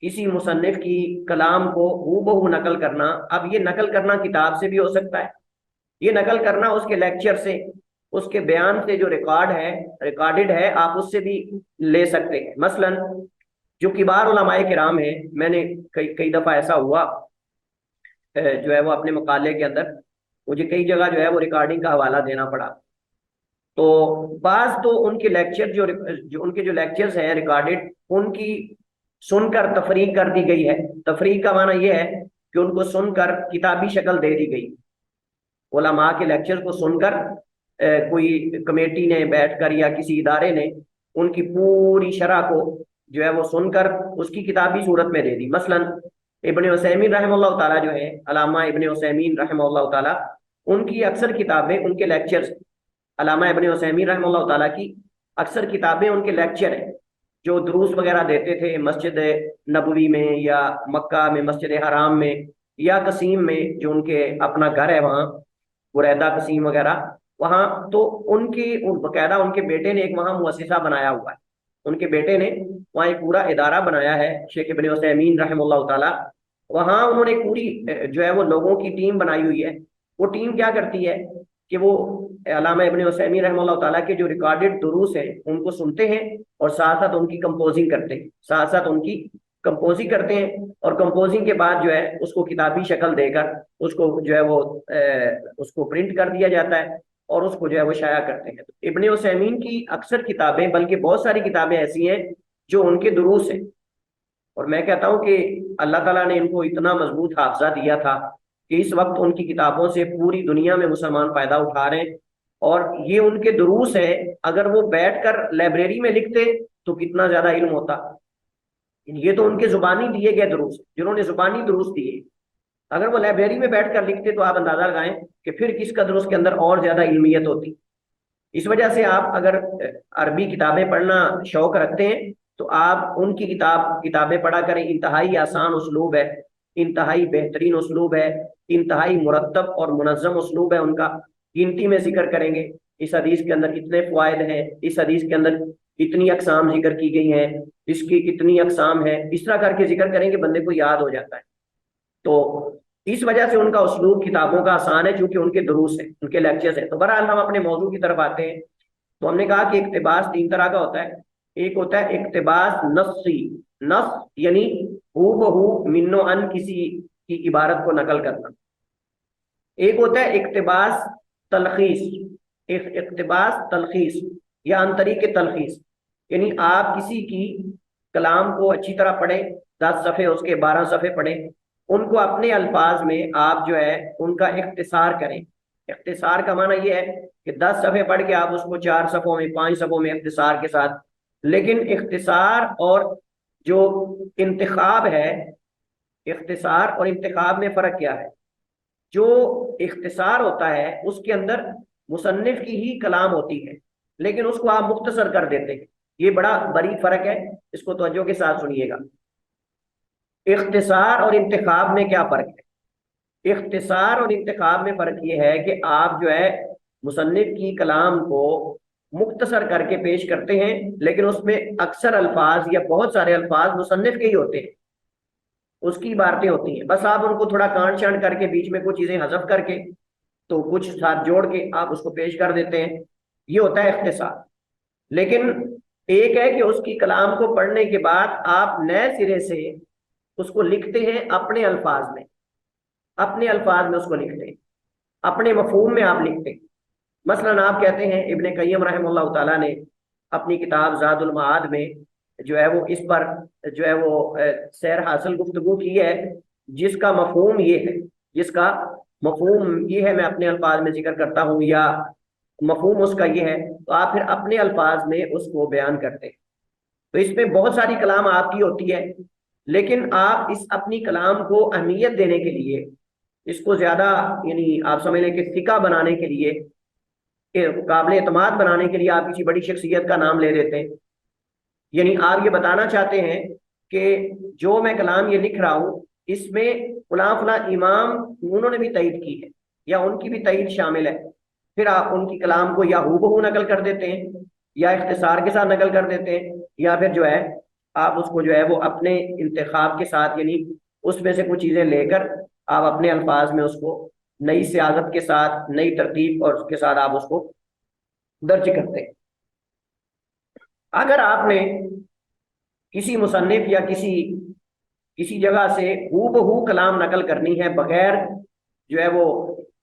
کسی مصنف کی کلام کو ہو بہو نقل کرنا۔ اب یہ نقل کرنا کتاب سے بھی ہو سکتا ہے، یہ نقل کرنا اس کے لیکچر سے، اس کے بیان سے جو ریکارڈڈ ہے آپ اس سے بھی لے سکتے ہیں۔ مثلا جو کبار علماء کرام ہیں، میں نے کئی دفعہ ایسا ہوا جو ہے وہ اپنے مقالے کے اندر مجھے کئی جگہ جو ہے وہ ریکارڈنگ کا حوالہ دینا پڑا، تو بعض تو ان کے لیکچر جو ان کے جو لیکچرز ہیں ریکارڈڈ، ان کی سن کر تفریح کر دی گئی ہے۔ تفریح کا معنی یہ ہے کہ ان کو سن کر کتابی شکل دے دی گئی، علماء کے لیکچر کو سن کر کوئی کمیٹی نے بیٹھ کر یا کسی ادارے نے ان کی پوری شرح کو جو ہے وہ سن کر اس کی کتابی صورت میں دے دی۔ مثلا ابن عثیمین رحمہ اللہ تعالیٰ جو ہے، علامہ ابن عثیمین رحمہ اللہ تعالیٰ، ان کی اکثر کتابیں، ان کے لیکچرز، علامہ ابن عثیمین رحمہ اللہ تعالیٰ کی اکثر کتابیں ان کے لیکچر ہیں جو دروس وغیرہ دیتے تھے مسجد نبوی میں یا مکہ میں مسجد حرام میں یا قسیم میں، جو ان کے اپنا گھر ہے وہاں بریدہ قسیم وغیرہ وہاں، تو ان کی باقاعدہ ان کے بیٹے نے ایک وہاں مؤسسہ بنایا ہوا ہے، ان کے بیٹے نے وہاں ایک پورا ادارہ بنایا ہے، شیخ ابن عثیمین رحمہ اللہ تعالیٰ، وہاں انہوں نے پوری جو ہے وہ لوگوں کی ٹیم بنائی ہوئی ہے۔ وہ ٹیم کیا کرتی ہے کہ وہ علامہ ابن عثیمین رحمہ اللہ تعالیٰ کے جو ریکارڈڈ دروس ہیں ان کو سنتے ہیں اور ساتھ ساتھ ان کی کمپوزنگ کرتے ہیں، ساتھ ساتھ ان کی کمپوزنگ کرتے ہیں، اور کمپوزنگ کے بعد جو ہے اس کو کتابی شکل دے کر اس کو جو ہے وہ اس کو پرنٹ کر دیا جاتا ہے اور اس کو جو ہے وہ شائع کرتے ہیں۔ ابن عثیمین کی اکثر کتابیں، بلکہ بہت ساری کتابیں ایسی ہیں جو ان کے دروس ہیں، اور میں کہتا ہوں کہ اللہ تعالیٰ نے ان کو اتنا مضبوط حافظہ دیا تھا کہ اس وقت ان کی کتابوں سے پوری دنیا میں مسلمان فائدہ اٹھا رہے ہیں، اور یہ ان کے دروس ہیں۔ اگر وہ بیٹھ کر لائبریری میں لکھتے تو کتنا زیادہ علم ہوتا، یہ تو ان کے زبانی دیے گئے دروس، جنہوں نے زبانی دروس دیے، اگر وہ لائبریری میں بیٹھ کر لکھتے تو آپ اندازہ لگائیں کہ پھر کس قدر اس کے اندر اور زیادہ علمیت ہوتی۔ اس وجہ سے آپ اگر عربی کتابیں پڑھنا شوق رکھتے ہیں تو آپ ان کی کتابیں پڑھا کریں، انتہائی آسان اسلوب ہے، انتہائی بہترین اسلوب ہے، انتہائی مرتب اور منظم اسلوب ہے ان کا۔ گنتی میں ذکر کریں گے، اس حدیث کے اندر اتنے فوائد ہیں، اس حدیث کے اندر اتنی اقسام ذکر کی گئی ہیں، اس کی اتنی اقسام ہے، اس طرح کر کے ذکر کریں گے، بندے کو یاد ہو جاتا ہے۔ تو اس وجہ سے ان کا اسلوب کتابوں کا آسان ہے، چونکہ ان کے دروس ہیں، ان کے لیکچرز ہیں۔ تو بہرحال ہم اپنے موضوع کی طرف آتے ہیں۔ تو ہم نے کہا کہ اقتباس تین طرح کا ہوتا ہے، ایک ہوتا ہے اقتباس نصی، نص یعنی ہو بہو من و ان کسی کی عبارت کو نقل کرنا۔ ایک ہوتا ہے اقتباس تلخیص، اقتباس تلخیص یا عن طریق تلخیص، یعنی آپ کسی کی کلام کو اچھی طرح پڑھیں، 10 صفحے اس کے 12 صفحے پڑھیں، ان کو اپنے الفاظ میں آپ جو ہے ان کا اختصار کریں۔ اختصار کا معنی یہ ہے کہ 10 صفحے پڑھ کے آپ اس کو 4 صفحوں میں 5 صفحوں میں اختصار کے ساتھ، لیکن اختصار اور جو انتخاب ہے، اختصار اور انتخاب میں فرق کیا ہے؟ جو اختصار ہوتا ہے اس کے اندر مصنف کی ہی کلام ہوتی ہے، لیکن اس کو آپ مختصر کر دیتے ہیں۔ یہ بڑا بڑی فرق ہے، اس کو توجہ کے ساتھ سنیے گا۔ اختصار اور انتخاب میں کیا فرق ہے؟ اختصار اور انتخاب میں فرق یہ ہے کہ آپ جو ہے مصنف کی کلام کو مختصر کر کے پیش کرتے ہیں، لیکن اس میں اکثر الفاظ یا بہت سارے الفاظ مصنف کے ہی ہوتے ہیں، اس کی عبارتیں ہوتی ہیں، بس آپ ان کو تھوڑا کانٹ چھانٹ کر کے بیچ میں کچھ چیزیں حذف کر کے تو کچھ ساتھ جوڑ کے آپ اس کو پیش کر دیتے ہیں، یہ ہوتا ہے اختصار۔ لیکن ایک ہے کہ اس کی کلام کو پڑھنے کے بعد آپ نئے سرے سے اس کو لکھتے ہیں اپنے الفاظ میں، اپنے الفاظ میں اس کو لکھتے ہیں، اپنے مفہوم میں آپ لکھتے ہیں۔ مثلا آپ کہتے ہیں، ابن قیم رحمہ اللہ تعالیٰ نے اپنی کتاب زاد المعاد میں جو ہے وہ اس پر جو ہے وہ سیر حاصل گفتگو کی ہے، جس کا مفہوم یہ ہے، جس کا مفہوم یہ ہے، میں اپنے الفاظ میں ذکر کرتا ہوں یا مفہوم اس کا یہ ہے، تو آپ پھر اپنے الفاظ میں اس کو بیان کرتے ہیں۔ تو اس میں بہت ساری کلام آپ کی ہوتی ہے، لیکن آپ اس اپنی کلام کو اہمیت دینے کے لیے، اس کو زیادہ یعنی آپ سمجھ لیں کہ ثقہ بنانے کے لیے، قابل اعتماد بنانے کے لیے آپ کسی بڑی شخصیت کا نام لے دیتے ہیں۔ یعنی آپ یہ بتانا چاہتے ہیں کہ جو میں کلام یہ لکھ رہا ہوں اس میں فلاں فلاں امام انہوں نے بھی تائید کی ہے یا ان کی بھی تائید شامل ہے، پھر آپ ان کی کلام کو یا ہو بہو نقل کر دیتے ہیں یا اختصار کے ساتھ نقل کر دیتے ہیں، یا پھر جو ہے آپ اس کو جو ہے وہ اپنے انتخاب کے ساتھ یعنی اس میں سے کچھ چیزیں لے کر آپ اپنے الفاظ میں اس کو نئی سیاست کے ساتھ، نئی ترتیب اور اس کے ساتھ آپ اس کو درج کرتے ہیں۔ اگر آپ نے کسی مصنف یا کسی جگہ سے ہو بہو کلام نقل کرنی ہے بغیر جو ہے وہ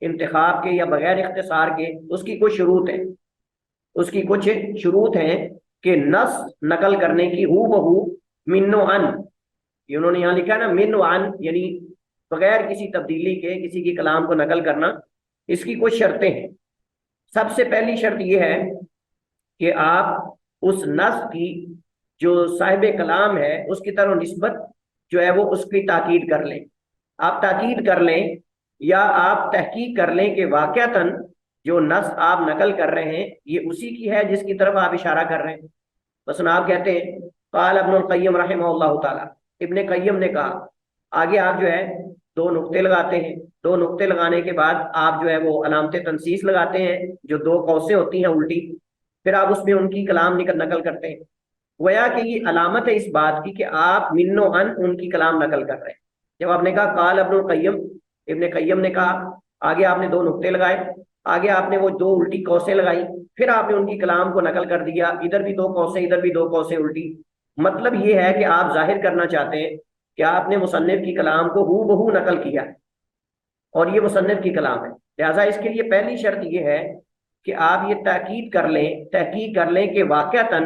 انتخاب کے یا بغیر اختصار کے، اس کی کچھ شروط ہیں، اس کی کچھ شروط ہیں کہ نص نقل کرنے کی ہو بہو من و عن، یہ انہوں نے یہاں لکھا ہے نا من و عن، یعنی بغیر کسی تبدیلی کے کسی کی کلام کو نقل کرنا، اس کی کچھ شرطیں ہیں۔ سب سے پہلی شرط یہ ہے کہ آپ اس نص کی جو صاحب کلام ہے اس کی طرف نسبت جو ہے وہ اس کی تاکید کر لیں، آپ تاکید کر لیں یا آپ تحقیق کر لیں کہ واقعتاً جو نص آپ نقل کر رہے ہیں یہ اسی کی ہے جس کی طرف آپ اشارہ کر رہے ہیں۔ بس آپ کہتے ہیں قال ابن القیم رحمہ اللہ تعالیٰ، ابن قیم نے کہا، آگے آپ جو ہے دو نقطے لگاتے ہیں، دو نقطے لگانے کے بعد آپ جو ہے وہ علامت تنصیص لگاتے ہیں جو دو قوسیں ہوتی ہیں الٹی، پھر آپ اس میں ان کی کلام نقل کرتے ہیں۔ گویا کہ یہ علامت ہے اس بات کی کہ آپ من و عن ان کی کلام نقل کر رہے ہیں۔ جب آپ نے کہا قال ابن القیم، ابن قیم نے کہا، آگے آپ نے دو نقطے لگائے، آگے آپ نے وہ دو الٹی قوسیں لگائی، پھر آپ نے ان کی کلام کو نقل کر دیا، ادھر بھی دو قوسیں ادھر بھی دو قوسیں الٹی۔ مطلب یہ ہے کہ آپ ظاہر کرنا چاہتے ہیں کہ آپ نے مصنف کی کلام کو ہو بہو نقل کیا اور یہ مصنف کی کلام ہے، لہٰذا اس کے لیے پہلی شرط یہ ہے کہ آپ یہ تحقیق کر لیں کہ واقعتاً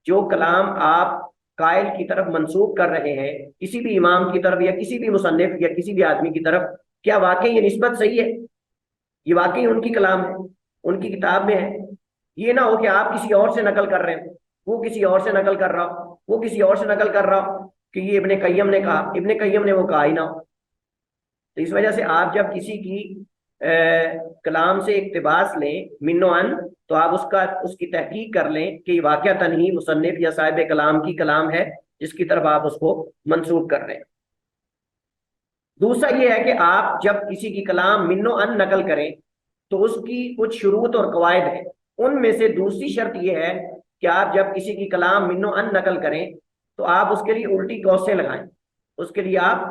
جو کلام آپ قائل کی طرف منسوب کر رہے ہیں کسی بھی امام کی طرف یا کسی بھی مصنف یا کسی بھی آدمی کی طرف، کیا واقعی یہ نسبت صحیح ہے، یہ واقعی ان کی کلام ہے، ان کی کتاب میں ہے۔ یہ نہ ہو کہ آپ کسی اور سے نقل کر رہے ہیں، وہ کسی اور سے نقل کر رہا ہو، وہ کسی اور سے نقل کر رہا ہو کہ یہ ابن قیم نے کہا، ابن قیم نے وہ کہا ہی نہ ہو۔ تو اس وجہ سے آپ جب کسی کی کلام سے اقتباس لیں من و عن، تو آپ اس کی تحقیق کر لیں کہ یہ واقعتاً ہی مصنف یا صاحب کلام کی کلام ہے جس کی طرف آپ اس کو منسوب کر رہے ہیں۔ دوسرا یہ ہے کہ آپ جب کسی کی کلام من و عن نقل کریں تو اس کی کچھ شروط اور قواعد ہیں، ان میں سے دوسری شرط یہ ہے کہ آپ جب کسی کی کلام من و عن نقل کریں تو آپ اس کے لیے الٹی قوسیں لگائیں، اس کے لیے آپ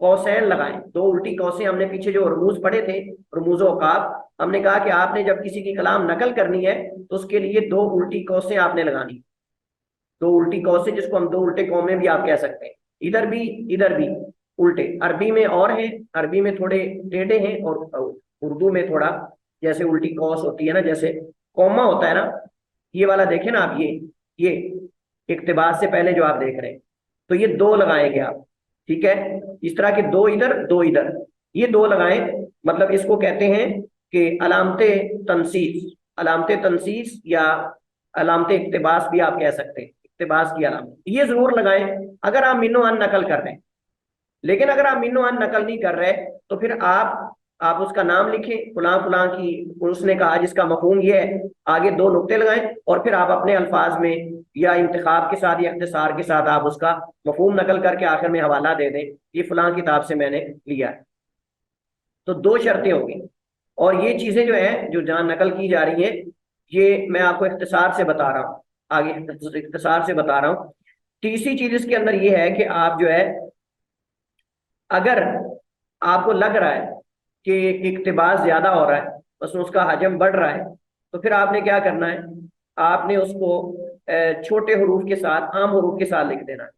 قوسین لگائیں، دو الٹی قوسیں۔ ہم نے پیچھے جو رموز پڑھے تھے، رموز و اوقاف، ہم نے کہا کہ آپ نے جب کسی کی کلام نقل کرنی ہے تو اس کے لیے دو الٹی قوسیں آپ نے لگانی، دو الٹی قوسیں جس کو ہم دو الٹے قومیں بھی آپ کہہ سکتے ہیں، ادھر بھی ادھر بھی الٹے۔ عربی میں اور ہیں، عربی میں تھوڑے ٹیڑھے ہیں، اور اردو میں تھوڑا جیسے الٹی قوس ہوتی ہے نا، جیسے کوما ہوتا ہے نا، یہ والا دیکھیں نا آپ، یہ اقتباس سے پہلے جو آپ دیکھ رہے ہیں، تو یہ دو لگائیں گے آپ، ٹھیک ہے، اس طرح کے دو ادھر دو ادھر، یہ دو لگائیں، مطلب اس کو کہتے ہیں کہ علامت تنصیص، علامت تنصیص یا علامت اقتباس بھی آپ کہہ سکتے ہیں، اقتباس کی علامت یہ ضرور لگائیں اگر آپ من و عن نقل کر رہے ہیں۔ لیکن اگر آپ من و عن نقل نہیں کر رہے تو پھر آپ آپ اس کا نام لکھیں فلاں فلاں کی، اس نے کہا جس کا مفہوم یہ ہے، آگے دو نقطے لگائیں، اور پھر آپ اپنے الفاظ میں یا انتخاب کے ساتھ یا اختصار کے ساتھ آپ اس کا مفہوم نقل کر کے آخر میں حوالہ دے دیں یہ فلاں کتاب سے میں نے لیا ہے۔ تو دو شرطیں ہوگی، اور یہ چیزیں جو ہیں جو جہاں نقل کی جا رہی ہیں یہ میں آپ کو اختصار سے بتا رہا ہوں، آگے اختصار سے بتا رہا ہوں۔ تیسری چیز اس کے اندر یہ ہے کہ آپ جو ہے اگر آپ کو لگ رہا ہے کہ اقتباس زیادہ ہو رہا ہے، بس اس کا حجم بڑھ رہا ہے، تو پھر آپ نے کیا کرنا ہے، آپ نے اس کو چھوٹے حروف کے ساتھ، عام حروف کے ساتھ لکھ دینا ہے۔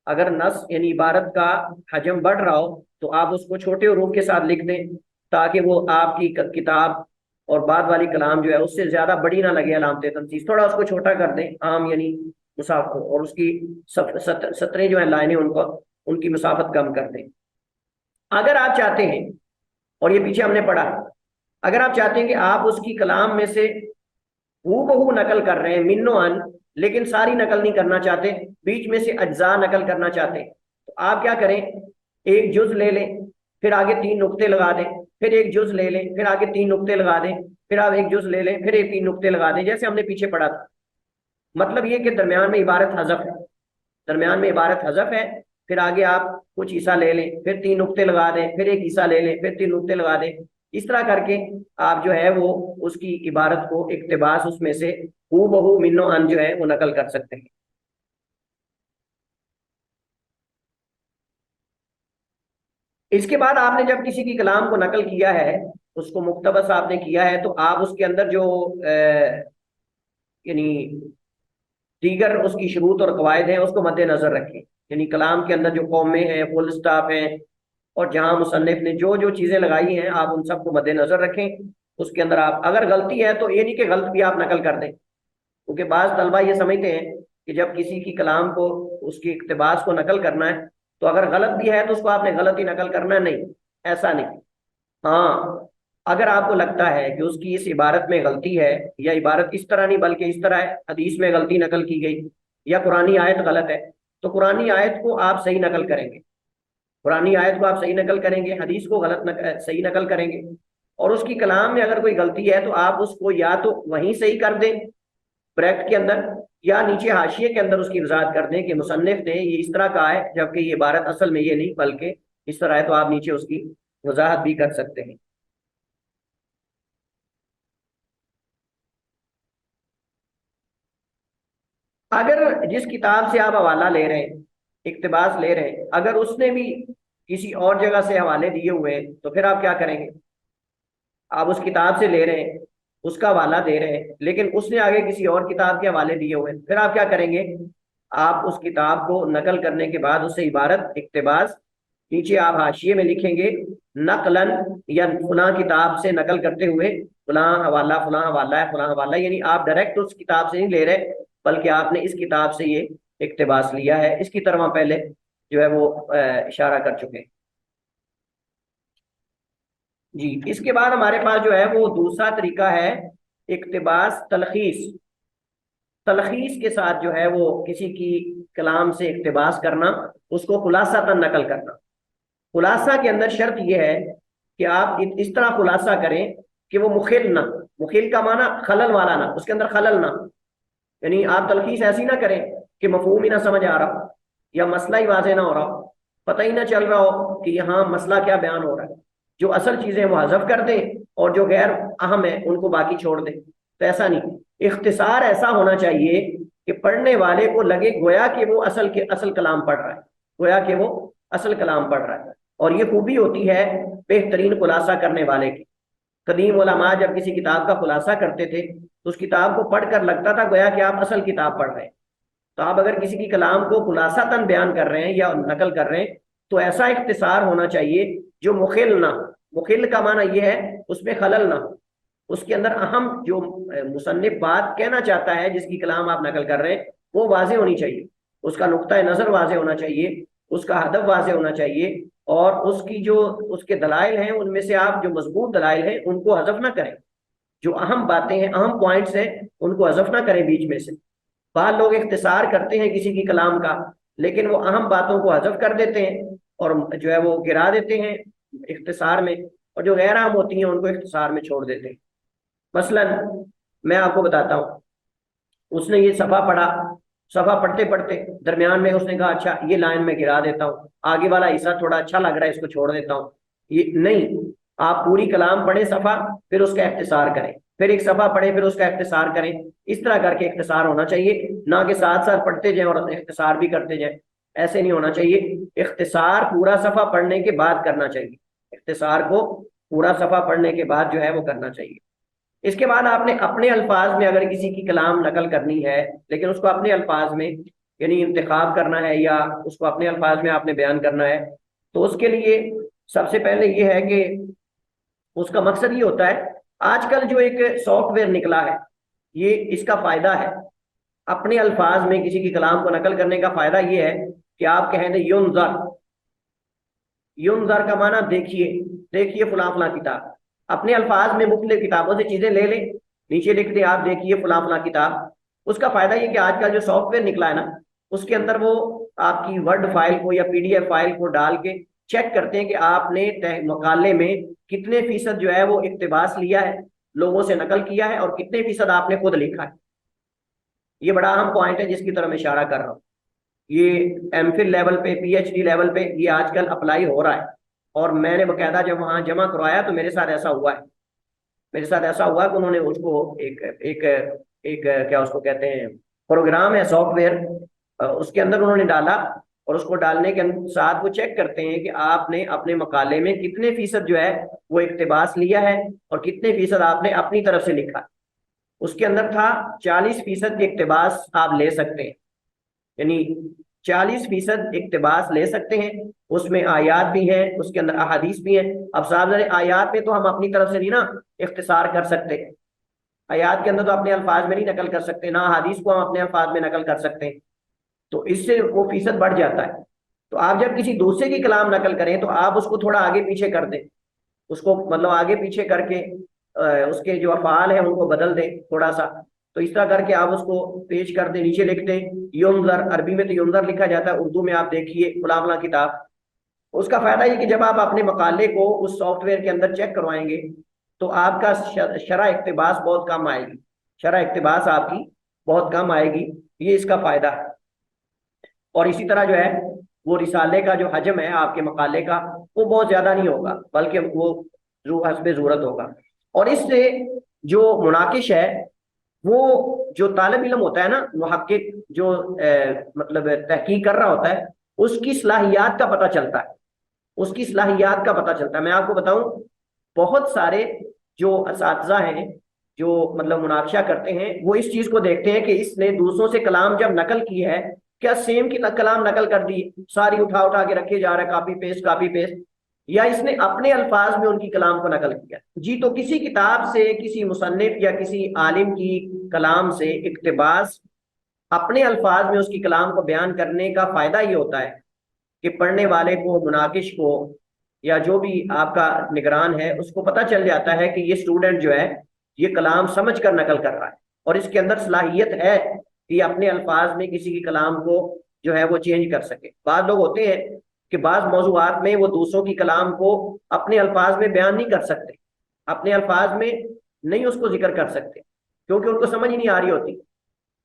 اگر نص یعنی عبارت کا حجم بڑھ رہا ہو تو آپ اس کو چھوٹے حروف کے ساتھ لکھ دیں، تاکہ وہ آپ کی کتاب اور بعد والی کلام جو ہے اس سے زیادہ بڑی نہ لگے علامت تنصیص، تھوڑا اس کو چھوٹا کر دیں عام یعنی مسافت، اور اس کی سطریں جو ہیں لائنیں ان کی مسافت کم کر دیں۔ اگر آپ چاہتے ہیں، اور یہ پیچھے ہم نے پڑھا، اگر آپ چاہتے ہیں کہ آپ اس کی کلام میں سے ہو بہو نقل کر رہے ہیں من و عن، لیکن ساری نقل نہیں کرنا چاہتے، بیچ میں سے اجزاء نقل کرنا چاہتے ہیں، تو آپ کیا کریں، ایک جز لے لیں، پھر آگے 3 نقطے لگا دیں، پھر ایک جز لے لیں، پھر آگے 3 نقطے لگا دیں، پھر آپ ایک جز لے لیں، پھر ایک 3 نقطے لگا دیں، جیسے ہم نے پیچھے پڑھا تھا۔ مطلب یہ کہ درمیان میں عبارت حذف ہے، درمیان میں عبارت حذف ہے، پھر آگے آپ کچھ حصہ لے لیں، پھر 3 نقطے لگا دیں، پھر ایک حصہ لے لیں، پھر 3 نقطے لگا دیں، اس طرح کر کے آپ جو ہے وہ اس کی عبارت کو اقتباس اس میں سے ہو بہو من و عن جو ہے وہ نقل کر سکتے ہیں۔ اس کے بعد آپ نے جب کسی کی کلام کو نقل کیا ہے، اس کو مقتبس آپ نے کیا ہے، تو آپ اس کے اندر جو یعنی دیگر اس کی شروط اور قواعد ہیں اس کو مد نظر رکھیں، یعنی کلام کے اندر جو قومیں ہیں، فل اسٹاپ ہیں، اور جہاں مصنف نے جو جو چیزیں لگائی ہیں آپ ان سب کو مد نظر رکھیں۔ اس کے اندر آپ اگر غلطی ہے تو یہ نہیں کہ غلط بھی آپ نقل کر دیں، کیونکہ بعض طلبہ یہ سمجھتے ہیں کہ جب کسی کی کلام کو اس کی اقتباس کو نقل کرنا ہے تو اگر غلط بھی ہے تو اس کو آپ نے غلط ہی نقل کرنا ہے، نہیں، ایسا نہیں۔ ہاں، اگر آپ کو لگتا ہے کہ اس کی اس عبارت میں غلطی ہے، یا عبارت اس طرح نہیں بلکہ اس طرح ہے، حدیث میں غلطی نقل کی گئی، یا قرآنی آیت غلط ہے، تو قرآنی آیت کو آپ صحیح نقل کریں گے، قرآنی آیت کو آپ صحیح نقل کریں گے، حدیث کو صحیح نقل کریں گے۔ اور اس کی کلام میں اگر کوئی غلطی ہے تو آپ اس کو یا تو وہیں صحیح کر دیں بریکٹ کے اندر، یا نیچے حاشیے کے اندر اس کی وضاحت کر دیں کہ مصنف نے یہ اس طرح کہا ہے جبکہ یہ عبارت اصل میں یہ نہیں بلکہ اس طرح ہے، تو آپ نیچے اس کی وضاحت بھی کر سکتے ہیں۔ اگر جس کتاب سے آپ حوالہ لے رہے ہیں، اقتباس لے رہے ہیں، اگر اس نے بھی کسی اور جگہ سے حوالے دیے ہوئے ہیں تو پھر آپ کیا کریں گے؟ آپ اس کتاب سے لے رہے ہیں، اس کا حوالہ دے رہے ہیں، لیکن اس نے آگے کسی اور کتاب کے حوالے دیے ہوئے ہیں، پھر آپ کیا کریں گے؟ آپ اس کتاب کو نقل کرنے کے بعد اس سے عبارت اقتباس نیچے آپ حاشیے میں لکھیں گے نقلن، یا فلاں کتاب سے نقل کرتے ہوئے فلاں حوالہ فلاں حوالہ ہے فلاں حوالہ، یعنی آپ ڈائریکٹ اس کتاب سے نہیں لے رہے بلکہ آپ نے اس کتاب سے یہ اقتباس لیا ہے۔ اس کی طرف ہم پہلے جو ہے وہ اشارہ کر چکے ہیں۔ جی، اس کے بعد ہمارے پاس جو ہے وہ دوسرا طریقہ ہے اقتباس تلخیص۔ تلخیص کے ساتھ جو ہے وہ کسی کی کلام سے اقتباس کرنا، اس کو خلاصہ تن نقل کرنا۔ خلاصہ کے اندر شرط یہ ہے کہ آپ اس طرح خلاصہ کریں کہ وہ مخل نہ، مخل کا معنی خلل والا نہ، اس کے اندر خلل نہ، یعنی آپ تلخیص ایسی نہ کریں کہ مفہوم ہی نہ سمجھ آ رہا، یا مسئلہ ہی واضح نہ ہو رہا، پتہ ہی نہ چل رہا ہو کہ یہاں مسئلہ کیا بیان ہو رہا ہے، جو اصل چیزیں وہ حذف کر دیں اور جو غیر اہم ہے ان کو باقی چھوڑ دیں، تو ایسا نہیں۔ اختصار ایسا ہونا چاہیے کہ پڑھنے والے کو لگے گویا کہ وہ اصل کلام پڑھ رہا ہے، گویا کہ وہ اصل کلام پڑھ رہا ہے، اور یہ خوبی ہوتی ہے بہترین خلاصہ کرنے والے کی۔ قدیم علماء جب کسی کتاب کا خلاصہ کرتے تھے تو اس کتاب کو پڑھ کر لگتا تھا گویا کہ آپ اصل کتاب پڑھ رہے ہیں۔ تو آپ اگر کسی کی کلام کو خلاصہ تن بیان کر رہے ہیں یا نقل کر رہے ہیں تو ایسا اختصار ہونا چاہیے جو مخل نہ، مخل کا معنی یہ ہے اس میں خلل نہ، اس کے اندر اہم جو مصنف بات کہنا چاہتا ہے جس کی کلام آپ نقل کر رہے ہیں وہ واضح ہونی چاہیے، اس کا نقطہ نظر واضح ہونا چاہیے، اس کا ہدف واضح ہونا چاہیے، اور اس کی جو اس کے دلائل ہیں ان میں سے آپ جو مضبوط دلائل ہیں ان کو حذف نہ کریں، جو اہم باتیں ہیں اہم پوائنٹس ہیں ان کو حذف نہ کریں بیچ میں سے۔ بعض لوگ اختصار کرتے ہیں کسی کی کلام کا لیکن وہ اہم باتوں کو حذف کر دیتے ہیں اور جو ہے وہ گرا دیتے ہیں اختصار میں، اور جو غیر عام ہوتی ہیں ان کو اختصار میں چھوڑ دیتے ہیں. مثلاً میں آپ کو بتاتا ہوں، اس نے یہ صفحہ پڑھا، صفحہ پڑھتے پڑھتے درمیان میں اس نے کہا اچھا یہ لائن میں گرا دیتا ہوں، آگے والا حصہ تھوڑا اچھا لگ رہا ہے اس کو چھوڑ دیتا ہوں. یہ نہیں، آپ پوری کلام پڑھیں صفحہ، پھر اس کا اختصار کریں، پھر ایک صفحہ پڑھیں پھر اس کا اختصار کریں. اس طرح کر کے اختصار ہونا چاہیے، نہ کہ ساتھ ساتھ پڑھتے جائیں اور اختصار بھی کرتے جائیں. ایسے نہیں ہونا چاہیے. اختصار پورا صفحہ پڑھنے کے بعد کرنا چاہیے، اختصار کو پورا صفحہ پڑھنے کے بعد جو ہے وہ کرنا چاہیے. اس کے بعد آپ نے اپنے الفاظ میں اگر کسی کی کلام نقل کرنی ہے، لیکن اس کو اپنے الفاظ میں یعنی انتخاب کرنا ہے یا اس کو اپنے الفاظ میں آپ نے بیان کرنا ہے، تو اس کے لیے سب سے پہلے یہ ہے کہ اس کا مقصد یہ ہوتا ہے، آج کل جو ایک سافٹ ویئر نکلا ہے، یہ اس کا فائدہ ہے اپنے الفاظ میں کسی کی کلام کو نقل کرنے کا. فائدہ یہ ہے کہ آپ کہیں گے ینظر، ینظر کا معنی دیکھیے، دیکھیے فلاں فلاں کتاب. اپنے الفاظ میں مختلف کتابوں سے چیزیں لے لیں، نیچے لکھ دیں آپ دیکھیے فلاں فلاں کتاب. اس کا فائدہ یہ کہ آج کل جو سافٹ ویئر نکلا ہے نا، اس کے اندر وہ آپ کی ورڈ فائل کو یا PDF فائل کو ڈال کے چیک کرتے ہیں کہ آپ نے مقالے میں کتنے فیصد جو ہے وہ اقتباس لیا ہے، لوگوں سے نقل کیا ہے، اور کتنے فیصد آپ نے خود لکھا ہے. یہ بڑا اہم پوائنٹ ہے جس کی طرف میں اشارہ کر رہا ہوں. یہ M Phil لیول پہ، PhD لیول پہ یہ آج کل اپلائی ہو رہا ہے. اور میں نے باقاعدہ جب وہاں جمع کروایا تو میرے ساتھ ایسا ہوا ہے، میرے ساتھ ایسا ہوا کہ انہوں نے اس کو ایک کیا اس کو کہتے ہیں، پروگرام ہے سافٹ ویئر، اس کے اندر انہوں نے ڈالا، اور اس کو ڈالنے کے ساتھ وہ چیک کرتے ہیں کہ آپ نے اپنے مقالے میں کتنے فیصد جو ہے وہ اقتباس لیا ہے اور کتنے فیصد آپ نے اپنی طرف سے لکھا. اس کے اندر تھا 40% کے اقتباس آپ لے سکتے ہیں، یعنی 40% اقتباس لے سکتے ہیں. اس میں آیات بھی ہیں، اس کے اندر احادیث بھی ہیں. اب صاحب آیات میں تو ہم اپنی طرف سے نہیں نا اختصار کر سکتے، آیات کے اندر تو اپنے الفاظ میں نہیں نقل کر سکتے، نہ حدیث کو ہم اپنے الفاظ میں نقل کر سکتے ہیں، تو اس سے وہ فیصد بڑھ جاتا ہے. تو آپ جب کسی دوسرے کی کلام نقل کریں تو آپ اس کو تھوڑا آگے پیچھے کر دیں، اس کو مطلب آگے پیچھے کر کے اس کے جو افعال ہیں ان کو بدل دیں تھوڑا سا. تو اس طرح کر کے آپ اس کو پیش کر دیں، نیچے لکھ دیں ینظر، عربی میں تو ینظر لکھا جاتا ہے، اردو میں آپ دیکھیے فلاں فلاں کتاب. اس کا فائدہ یہ کہ جب آپ اپنے مقالے کو اس سافٹ ویئر کے اندر چیک کروائیں گے تو آپ کا شرح اقتباس بہت کم آئے گی، شرح اقتباس آپ کی بہت کم آئے گی. یہ اس کا فائدہ ہے. اور اسی طرح جو ہے وہ رسالے کا جو حجم ہے آپ کے مقالے کا وہ بہت زیادہ نہیں ہوگا، بلکہ وہ حسب ضرورت ہوگا. اور اس سے جو مناقش ہے، وہ جو طالب علم ہوتا ہے نا، محقق جو مطلب تحقیق کر رہا ہوتا ہے، اس کی صلاحیات کا پتہ چلتا ہے، اس کی صلاحیات کا پتہ چلتا ہے. میں آپ کو بتاؤں، بہت سارے جو اساتذہ ہیں جو مطلب مناقشہ کرتے ہیں، وہ اس چیز کو دیکھتے ہیں کہ اس نے دوسروں سے کلام جب نقل کی ہے، کیا سیم کی کلام نقل کر دی، ساری اٹھا اٹھا کے رکھے جا رہا ہے، کاپی پیسٹ، یا اس نے اپنے الفاظ میں ان کی کلام کو نقل کیا. جی تو کسی کتاب سے، کسی مصنف یا کسی عالم کی کلام سے اقتباس اپنے الفاظ میں اس کی کلام کو بیان کرنے کا فائدہ یہ ہوتا ہے کہ پڑھنے والے کو، مناقش کو، یا جو بھی آپ کا نگران ہے، اس کو پتہ چل جاتا ہے کہ یہ اسٹوڈنٹ جو ہے یہ کلام سمجھ کر نقل کر رہا ہے، اور اس کے اندر صلاحیت ہے کہ اپنے الفاظ میں کسی کی کلام کو جو ہے وہ چینج کر سکے. بعض لوگ ہوتے ہیں کہ بعض موضوعات میں وہ دوسروں کی کلام کو اپنے الفاظ میں بیان نہیں کر سکتے، اپنے الفاظ میں نہیں اس کو ذکر کر سکتے کیونکہ ان کو سمجھ نہیں آ رہی ہوتی.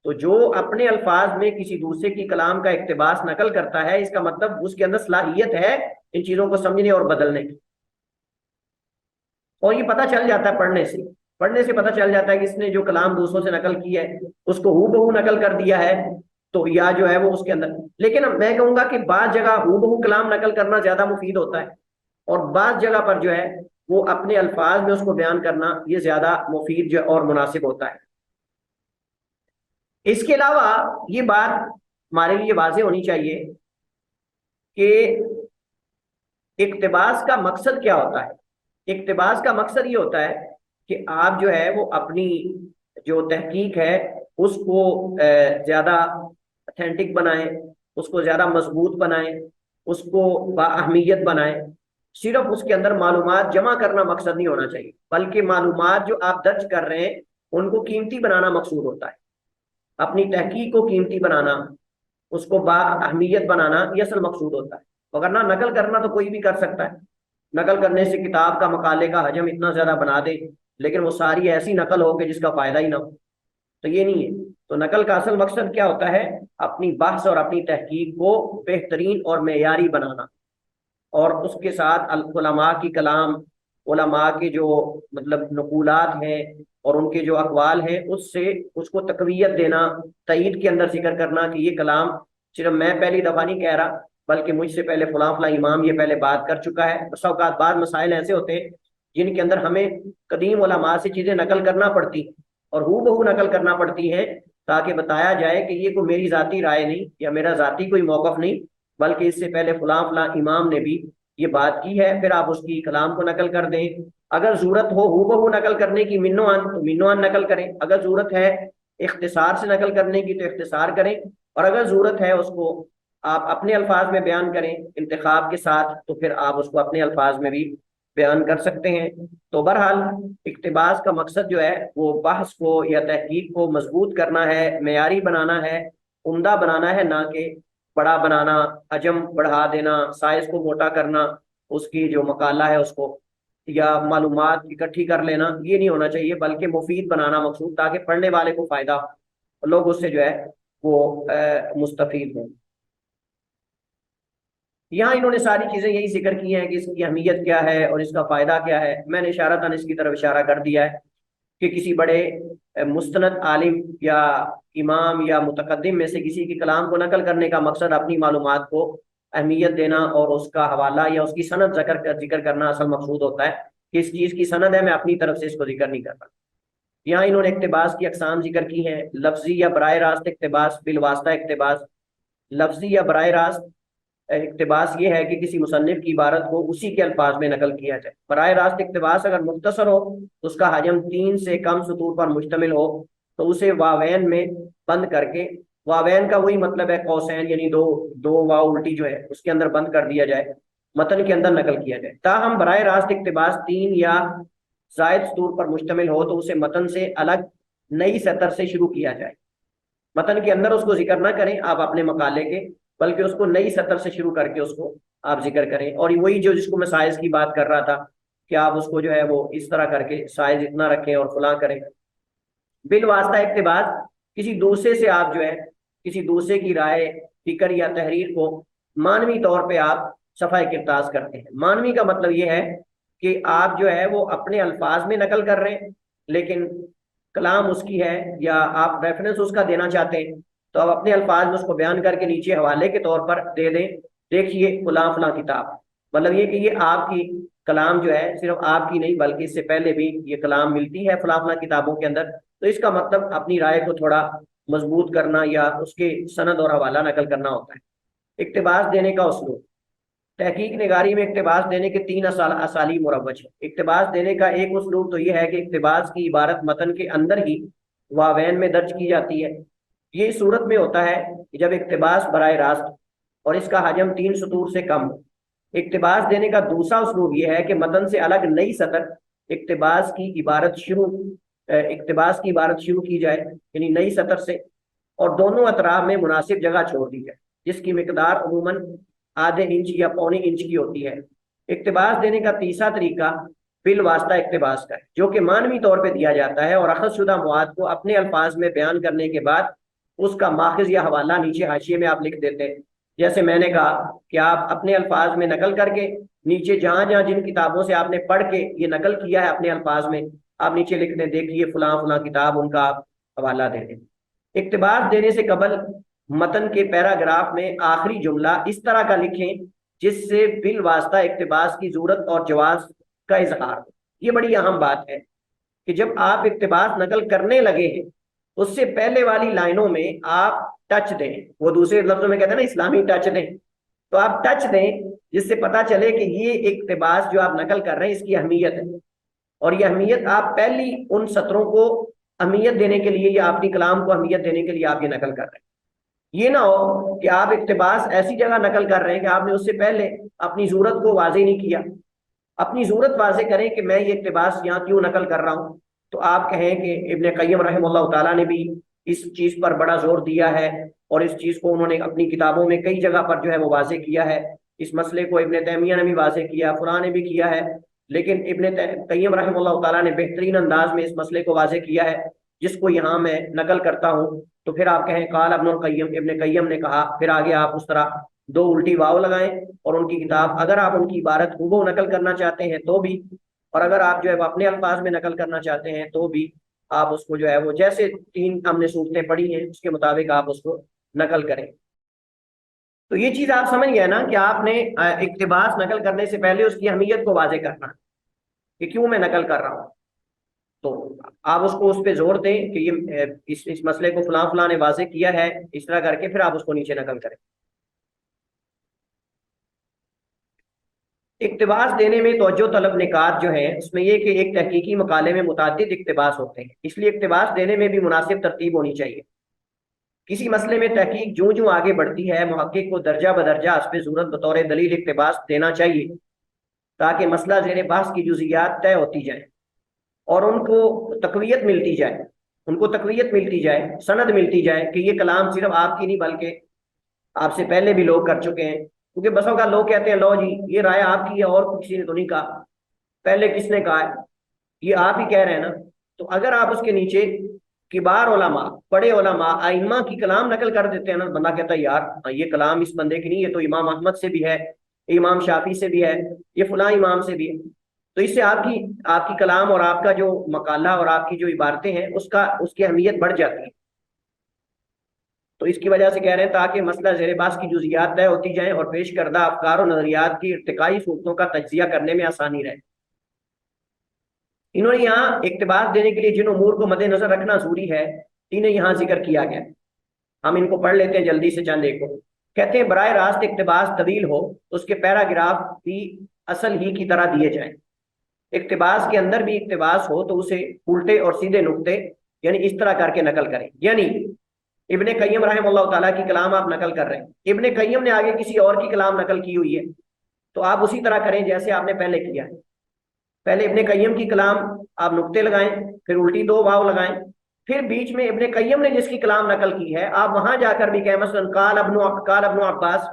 تو جو اپنے الفاظ میں کسی دوسرے کی کلام کا اقتباس نقل کرتا ہے، اس کا مطلب اس کے اندر صلاحیت ہے ان چیزوں کو سمجھنے اور بدلنے کی. اور یہ پتہ چل جاتا ہے پڑھنے سے پتہ چل جاتا ہے کہ اس نے جو کلام دوسروں سے نقل کی ہے اس کو ہو بہو نقل کر دیا ہے، تو یا جو ہے وہ اس کے اندر. لیکن میں کہوں گا کہ بعض جگہ ہو بہو کلام نقل کرنا زیادہ مفید ہوتا ہے، اور بعض جگہ پر جو ہے وہ اپنے الفاظ میں اس کو بیان کرنا یہ زیادہ مفید جو اور مناسب ہوتا ہے. اس کے علاوہ یہ بات ہمارے لیے واضح ہونی چاہیے کہ اقتباس کا مقصد کیا ہوتا ہے. اقتباس کا مقصد یہ ہوتا ہے کہ آپ جو ہے وہ اپنی جو تحقیق ہے اس کو زیادہ اتھینٹک بنائیں، اس کو زیادہ مضبوط بنائیں، اس کو بااہمیت بنائیں. صرف اس کے اندر معلومات جمع کرنا مقصد نہیں ہونا چاہیے، بلکہ معلومات جو آپ درج کر رہے ہیں ان کو قیمتی بنانا مقصود ہوتا ہے. اپنی تحقیق کو قیمتی بنانا، اس کو بااہمیت بنانا، یہ اصل مقصود ہوتا ہے. اگر نہ نقل کرنا تو کوئی بھی کر سکتا ہے، نقل کرنے سے کتاب کا مقالے کا حجم اتنا زیادہ بنا دے لیکن وہ ساری ایسی نقل ہو کہ جس کا فائدہ ہی نہ ہو، تو یہ نہیں ہے۔ تو نقل کا اصل مقصد کیا ہوتا ہے؟ اپنی بحث اور اپنی تحقیق کو بہترین اور معیاری بنانا، اور اس کے ساتھ علماء کی کلام، علماء کے جو مطلب نقولات ہیں اور ان کے جو اقوال ہیں اس سے اس کو تقویت دینا، تائید کے اندر ذکر کرنا کہ یہ کلام صرف میں پہلی دفعہ نہیں کہہ رہا بلکہ مجھ سے پہلے فلاں فلاں امام یہ پہلے بات کر چکا ہے۔ بس اوقات بعض مسائل ایسے ہوتے ہیں جن کے اندر ہمیں قدیم علماء سے چیزیں نقل کرنا پڑتی اور ہو بہو نقل کرنا پڑتی ہیں تاکہ بتایا جائے کہ یہ کوئی میری ذاتی رائے نہیں یا میرا ذاتی کوئی موقف نہیں، بلکہ اس سے پہلے فلاں فلاں امام نے بھی یہ بات کی ہے، پھر آپ اس کی کلام کو نقل کر دیں۔ اگر ضرورت ہو بہو نقل کرنے کی منو عن تو منو عن نقل کریں، اگر ضرورت ہے اختصار سے نقل کرنے کی تو اختصار کریں، اور اگر ضرورت ہے اس کو آپ اپنے الفاظ میں بیان کریں انتخاب کے ساتھ تو پھر آپ اس کو اپنے الفاظ میں بھی بیان کر سکتے ہیں۔ تو بہرحال اقتباس کا مقصد جو ہے وہ بحث کو یا تحقیق کو مضبوط کرنا ہے، معیاری بنانا ہے، عمدہ بنانا ہے، نہ کہ بڑا بنانا، حجم بڑھا دینا، سائز کو موٹا کرنا، اس کی جو مقالہ ہے اس کو یا معلومات اکٹھی کر لینا، یہ نہیں ہونا چاہیے، بلکہ مفید بنانا مقصود تاکہ پڑھنے والے کو فائدہ ہو، لوگ اس سے جو ہے وہ مستفید ہوں۔ یہاں انہوں نے ساری چیزیں یہی ذکر کی ہیں کہ اس کی اہمیت کیا ہے اور اس کا فائدہ کیا ہے۔ میں نے اشارتاً اس کی طرف اشارہ کر دیا ہے کہ کسی بڑے مستند عالم یا امام یا متقدم میں سے کسی کے کلام کو نقل کرنے کا مقصد اپنی معلومات کو اہمیت دینا اور اس کا حوالہ یا اس کی سند ذکر کرنا اصل مقصود ہوتا ہے کہ اس چیز کی سند ہے، میں اپنی طرف سے اس کو ذکر نہیں کرتا۔ یہاں انہوں نے اقتباس کی اقسام ذکر کی ہیں، لفظی یا براہ راست اقتباس، بالواسطہ اقتباس۔ لفظی یا براہ راست اقتباس یہ ہے کہ کسی مصنف کی عبارت کو اسی کے الفاظ میں نقل کیا جائے۔ براہ راست اقتباس اگر مختصر ہو تو اس کا حجم 3 سے کم سطور پر مشتمل ہو تو اسے واوین میں بند کر کے، واوین کا وہی مطلب ہے قوسین، یعنی دو واو الٹی جو ہے اس کے اندر بند کر دیا جائے، متن کے اندر نقل کیا جائے۔ تاہم براہ راست اقتباس 3 یا زائد سطور پر مشتمل ہو تو اسے متن سے الگ نئی سطر سے شروع کیا جائے۔ متن کے اندر اس کو ذکر نہ کریں آپ اپنے مقالے کے، بلکہ اس کو نئی سطر سے شروع کر کے اس کو آپ ذکر کریں۔ اور وہی جس کو میں سائز کی بات کر رہا تھا کہ آپ اس کو جو ہے وہ اس طرح کر کے سائز اتنا رکھیں اور فلاں کریں۔ بالواسطہ اقتباس کسی دوسرے سے آپ جو ہے کسی دوسرے کی رائے، فکر یا تحریر کو مانوی طور پہ آپ صفحہ کرتاز کرتے ہیں۔ مانوی کا مطلب یہ ہے کہ آپ جو ہے وہ اپنے الفاظ میں نقل کر رہے ہیں لیکن کلام اس کی ہے یا آپ ریفرنس اس کا دینا چاہتے ہیں تو آپ اپنے الفاظ میں اس کو بیان کر کے نیچے حوالے کے طور پر دے دیں، دیکھیے فلاں فلاں کتاب۔ مطلب یہ کہ یہ آپ کی کلام جو ہے صرف آپ کی نہیں بلکہ اس سے پہلے بھی یہ کلام ملتی ہے فلاں فلاں کتابوں کے اندر، تو اس کا مطلب اپنی رائے کو تھوڑا مضبوط کرنا یا اس کے سند اور حوالہ نقل کرنا ہوتا ہے۔ اقتباس دینے کا اسلوب، تحقیق نگاری میں اقتباس دینے کے 3 اسالیب مروج ہیں۔ اقتباس دینے کا ایک اسلوب تو یہ ہے کہ اقتباس کی عبارت متن کے اندر ہی واوین میں درج کی جاتی ہے۔ یہ صورت میں ہوتا ہے کہ جب اقتباس براہ راست اور اس کا حجم 3 سطور سے کم ہو۔ اقتباس دینے کا دوسرا اسلوب یہ ہے کہ متن سے الگ نئی سطر اقتباس کی عبارت شروع کی جائے، یعنی نئی سطر سے، اور دونوں اطراف میں مناسب جگہ چھوڑ دی جائے جس کی مقدار عموماً آدھے انچ یا پونے انچ کی ہوتی ہے۔ اقتباس دینے کا تیسرا طریقہ بالواسطہ اقتباس کا ہے جو کہ مانوی طور پہ دیا جاتا ہے اور اخذ شدہ مواد کو اپنے الفاظ میں بیان کرنے کے بعد اس کا ماخذ یا حوالہ نیچے حاشیے میں آپ لکھ دیتے ہیں۔ جیسے میں نے کہا کہ آپ اپنے الفاظ میں نقل کر کے نیچے جہاں جہاں جن کتابوں سے آپ نے پڑھ کے یہ نقل کیا ہے اپنے الفاظ میں آپ نیچے لکھ دیں، دیکھیے فلاں فلاں کتاب، ان کا آپ حوالہ دے دیں۔ اقتباس دینے سے قبل متن کے پیراگراف میں آخری جملہ اس طرح کا لکھیں جس سے بالواسطہ اقتباس کی ضرورت اور جواز کا اظہار ہو۔ یہ بڑی اہم بات ہے کہ جب آپ اقتباس نقل کرنے لگے ہیں اس سے پہلے والی لائنوں میں آپ ٹچ دیں، وہ دوسرے لفظوں میں کہتے ہیں نا اسلامی ٹچ دیں، تو آپ ٹچ دیں جس سے پتا چلے کہ یہ اقتباس جو آپ نقل کر رہے ہیں اس کی اہمیت ہے، اور یہ اہمیت آپ پہلی ان سطروں کو اہمیت دینے کے لیے یا اپنی کلام کو اہمیت دینے کے لیے آپ یہ نقل کر رہے ہیں۔ یہ نہ ہو کہ آپ اقتباس ایسی جگہ نقل کر رہے ہیں کہ آپ نے اس سے پہلے اپنی ضرورت کو واضح نہیں کیا۔ اپنی ضرورت واضح کریں کہ میں یہ اقتباس یہاں کیوں نقل کر رہا ہوں، تو آپ کہیں کہ ابن قیم رحمہ اللہ تعالیٰ نے بھی اس چیز پر بڑا زور دیا ہے اور اس چیز کو انہوں نے اپنی کتابوں میں کئی جگہ پر جو ہے وہ واضح کیا ہے اس مسئلے کو ابن تیمیہ نے بھی واضح کیا، فلاں نے بھی کیا ہے، لیکن ابن قیم رحمہ اللہ تعالیٰ نے بہترین انداز میں اس مسئلے کو واضح کیا ہے، جس کو یہاں میں نقل کرتا ہوں۔ تو پھر آپ کہیں قال ابن القیم، ابن قیم نے کہا، پھر آگے آپ اس طرح دو الٹی واو لگائیں اور ان کی کتاب، اگر آپ ان کی عبارت ہو نقل کرنا چاہتے ہیں تو بھی، اور اگر آپ جو ہے اپنے الفاظ میں نقل کرنا چاہتے ہیں تو بھی، آپ اس کو جو ہے وہ جیسے تین ہم نے صورتیں پڑھی ہیں اس کے مطابق آپ اس کو نقل کریں۔ تو یہ چیز آپ سمجھ گئے نا کہ آپ نے اقتباس نقل کرنے سے پہلے اس کی اہمیت کو واضح کرنا کہ کیوں میں نقل کر رہا ہوں۔ تو آپ اس کو اس پہ زور دیں کہ یہ اس مسئلے کو فلاں فلاں نے واضح کیا ہے، اس طرح کر کے پھر آپ اس کو نیچے نقل کریں۔ اقتباس دینے میں توجہ طلب نکات جو ہے اس میں یہ کہ ایک تحقیقی مقالے میں متعدد اقتباس ہوتے ہیں، اس لیے اقتباس دینے میں بھی مناسب ترتیب ہونی چاہیے۔ کسی مسئلے میں تحقیق جوں جوں آگے بڑھتی ہے، محقق کو درجہ بدرجہ اس پہ ضرورت بطور دلیل اقتباس دینا چاہیے تاکہ مسئلہ زیر بحث کی جزئیات طے ہوتی جائیں اور ان کو تقویت ملتی جائے، سند ملتی جائے کہ یہ کلام صرف آپ کی نہیں بلکہ آپ سے پہلے بھی لوگ کر چکے ہیں۔ کیونکہ بسوں کا لوگ کہتے ہیں لو جی یہ رائے آپ کی ہے اور کسی نے تو نہیں کہا، پہلے کس نے کہا ہے، یہ آپ ہی کہہ رہے ہیں نا۔ تو اگر آپ اس کے نیچے کبار علماء، بڑے علماء، ائمہ کی کلام نقل کر دیتے ہیں نا، بندہ کہتا ہے یار یہ کلام اس بندے کی نہیں، یہ تو امام احمد سے بھی ہے، امام شافعی سے بھی ہے، یہ فلاں امام سے بھی ہے۔ تو اس سے آپ کی کلام اور آپ کا جو مقالہ اور آپ کی جو عبارتیں ہیں اس کی اہمیت بڑھ جاتی ہے۔ تو اس کی وجہ سے کہہ رہے ہیں تاکہ مسئلہ زیر بحث کی جزئیات طے ہوتی جائیں اور پیش کردہ افکار و نظریات کی ارتقائی صورتوں کا تجزیہ کرنے میں آسانی رہے۔ انہوں نے یہاں اقتباس دینے کے لیے جن امور کو مد نظر رکھنا ضروری ہے انہیں یہاں ذکر کیا گیا، ہم ان کو پڑھ لیتے ہیں جلدی سے چند ایک کو۔ کہتے ہیں براہ راست اقتباس طویل ہو تو اس کے پیراگراف بھی اصل ہی کی طرح دیے جائیں۔ اقتباس کے اندر بھی اقتباس ہو تو اسے الٹے اور سیدھے نقطے یعنی اس طرح کر کے نقل کریں۔ یعنی ابن قیم رحم اللہ تعالیٰ کی کلام آپ نقل کر رہے ہیں، ابن قیم نے آگے کسی اور کی کلام نقل کی ہوئی ہے تو آپ اسی طرح کریں جیسے آپ نے پہلے کیا ہے۔ پہلے ابن قیم کی کلام آپ نقطے لگائیں، پھر الٹی دو واو لگائیں، پھر بیچ میں ابن قیم نے جس کی کلام نقل کی ہے آپ وہاں جا کر بھی کہیں مثلا قال ابن عباس،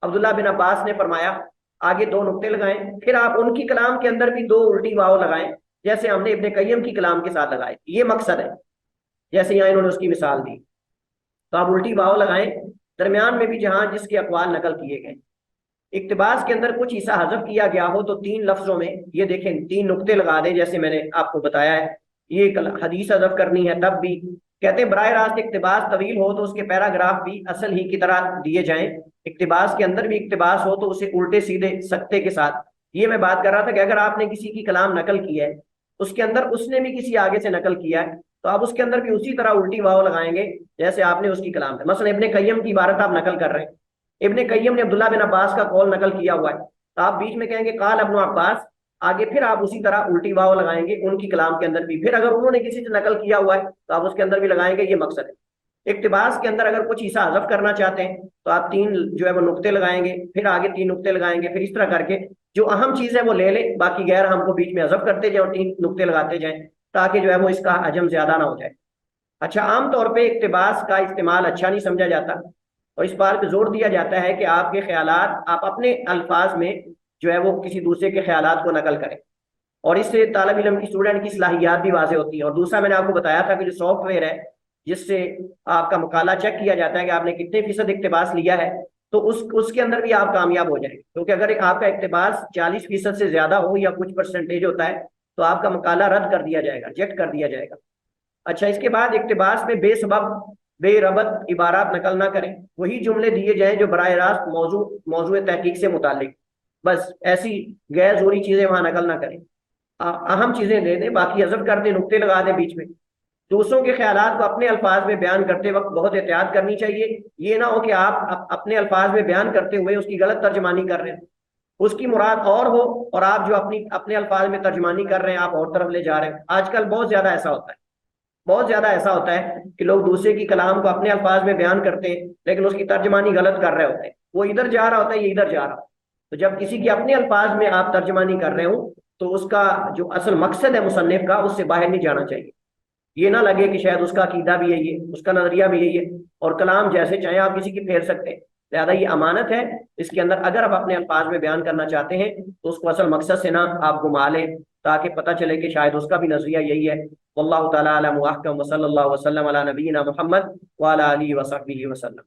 عبداللہ بن عباس نے فرمایا، آگے دو نقطے لگائیں، پھر آپ ان کی کلام کے اندر بھی دو الٹی واو لگائیں جیسے ہم نے ابن قیم کی کلام کے ساتھ لگائے۔ یہ مقصد ہے، جیسے یہاں انہوں نے اس کی مثال دی۔ تو آپ الٹی واو لگائیں درمیان میں بھی جہاں جس کے اقوال نقل کیے گئے۔ اقتباس کے اندر کچھ حصہ حذف کیا گیا ہو تو تین لفظوں میں یہ دیکھیں تین نقطے لگا دیں جیسے میں نے آپ کو بتایا ہے۔ یہ حدیث حذف کرنی ہے تب بھی کہتے ہیں براہ راست اقتباس طویل ہو تو اس کے پیراگراف بھی اصل ہی کی طرح دیے جائیں۔ اقتباس کے اندر بھی اقتباس ہو تو اسے الٹے سیدھے سکتے کے ساتھ۔ یہ میں بات کر رہا تھا کہ اگر آپ نے کسی کی کلام نقل کی ہے اس کے اندر اس نے بھی کسی آگے سے نقل کیا ہے تو آپ اس کے اندر بھی اسی طرح الٹی واو لگائیں گے جیسے آپ نے اس کی کلام ہے۔ مثلا ابن قیم کی عبارت آپ نقل کر رہے ہیں، ابن قیم نے عبداللہ بن عباس کا قول نقل کیا ہوا ہے تو آپ بیچ میں کہیں گے قال ابن عباس، آگے پھر آپ اسی طرح الٹی واو لگائیں گے ان کی کلام کے اندر بھی، پھر اگر انہوں نے کسی سے نقل کیا ہوا ہے تو آپ اس کے اندر بھی لگائیں گے۔ یہ مقصد ہے۔ اقتباس کے اندر اگر کچھ حصہ حذف کرنا چاہتے ہیں تو آپ تین جو ہے وہ نقطے لگائیں گے، پھر آگے تین نقطے لگائیں گے، پھر اس طرح کر کے جو اہم چیز ہے وہ لے لیں، باقی غیر اہم کو بیچ میں حذف کرتے جائیں اور تین نقطے لگاتے جائیں تاکہ جو ہے وہ اس کا حجم زیادہ نہ ہو جائے۔ اچھا، عام طور پہ اقتباس کا استعمال اچھا نہیں سمجھا جاتا اور اس بات پہ زور دیا جاتا ہے کہ آپ کے خیالات آپ اپنے الفاظ میں جو ہے وہ کسی دوسرے کے خیالات کو نقل کریں، اور اس سے طالب علم کی اسٹوڈنٹ کی صلاحیات بھی واضح ہوتی ہیں۔ اور دوسرا میں نے آپ کو بتایا تھا کہ جو سافٹ ویئر ہے جس سے آپ کا مقالہ چیک کیا جاتا ہے کہ آپ نے کتنے فیصد اقتباس لیا ہے تو اس کے اندر بھی آپ کامیاب ہو جائیں گے، کیونکہ اگر آپ کا اقتباس 40% سے زیادہ ہو یا کچھ پرسنٹیج ہوتا ہے تو آپ کا مقالہ رد کر دیا جائے گا، ریجیکٹ کر دیا جائے گا۔ اچھا، اس کے بعد اقتباس میں بے سبب بے ربط عبارات نقل نہ کریں، وہی جملے دیے جائیں جو براہ راست موضوع تحقیق سے متعلق، بس ایسی غیر ضروری چیزیں وہاں نقل نہ کریں، اہم چیزیں دے دیں، باقی حذف کر دیں، نقطے لگا دیں بیچ میں۔ دوسروں کے خیالات کو اپنے الفاظ میں بیان کرتے وقت بہت احتیاط کرنی چاہیے، یہ نہ ہو کہ آپ اپنے الفاظ میں بیان کرتے ہوئے اس کی غلط ترجمانی کر رہے ہیں، اس کی مراد اور ہو اور آپ جو اپنے الفاظ میں ترجمانی کر رہے ہیں آپ اور طرف لے جا رہے ہیں۔ آج کل بہت زیادہ ایسا ہوتا ہے کہ لوگ دوسرے کی کلام کو اپنے الفاظ میں بیان کرتے ہیں لیکن اس کی ترجمانی غلط کر رہے ہوتے ہیں، وہ ادھر جا رہا ہوتا ہے، یہ ادھر جا رہا ہوتا ہے۔ تو جب کسی کی اپنے الفاظ میں آپ ترجمانی کر رہے ہوں تو اس کا جو اصل مقصد ہے مصنف کا اس سے باہر نہیں جانا چاہیے۔ یہ نہ لگے کہ شاید اس کا عقیدہ بھی یہی ہے، اس کا نظریہ بھی یہی ہے اور کلام جیسے چاہیں آپ کسی کی پھیر سکتے ہیں، لہذا یہ امانت ہے، اس کے اندر اگر آپ اپنے الفاظ میں بیان کرنا چاہتے ہیں تو اس کو اصل مقصد سے نہ آپ گما لیں، تاکہ پتہ چلے کہ شاید اس کا بھی نظریہ یہی ہے۔ واللہ تعالی اعلم واحکم، وصلی اللہ وسلم علی نبینا محمد وعلی آلہ وصحبہ وسلم۔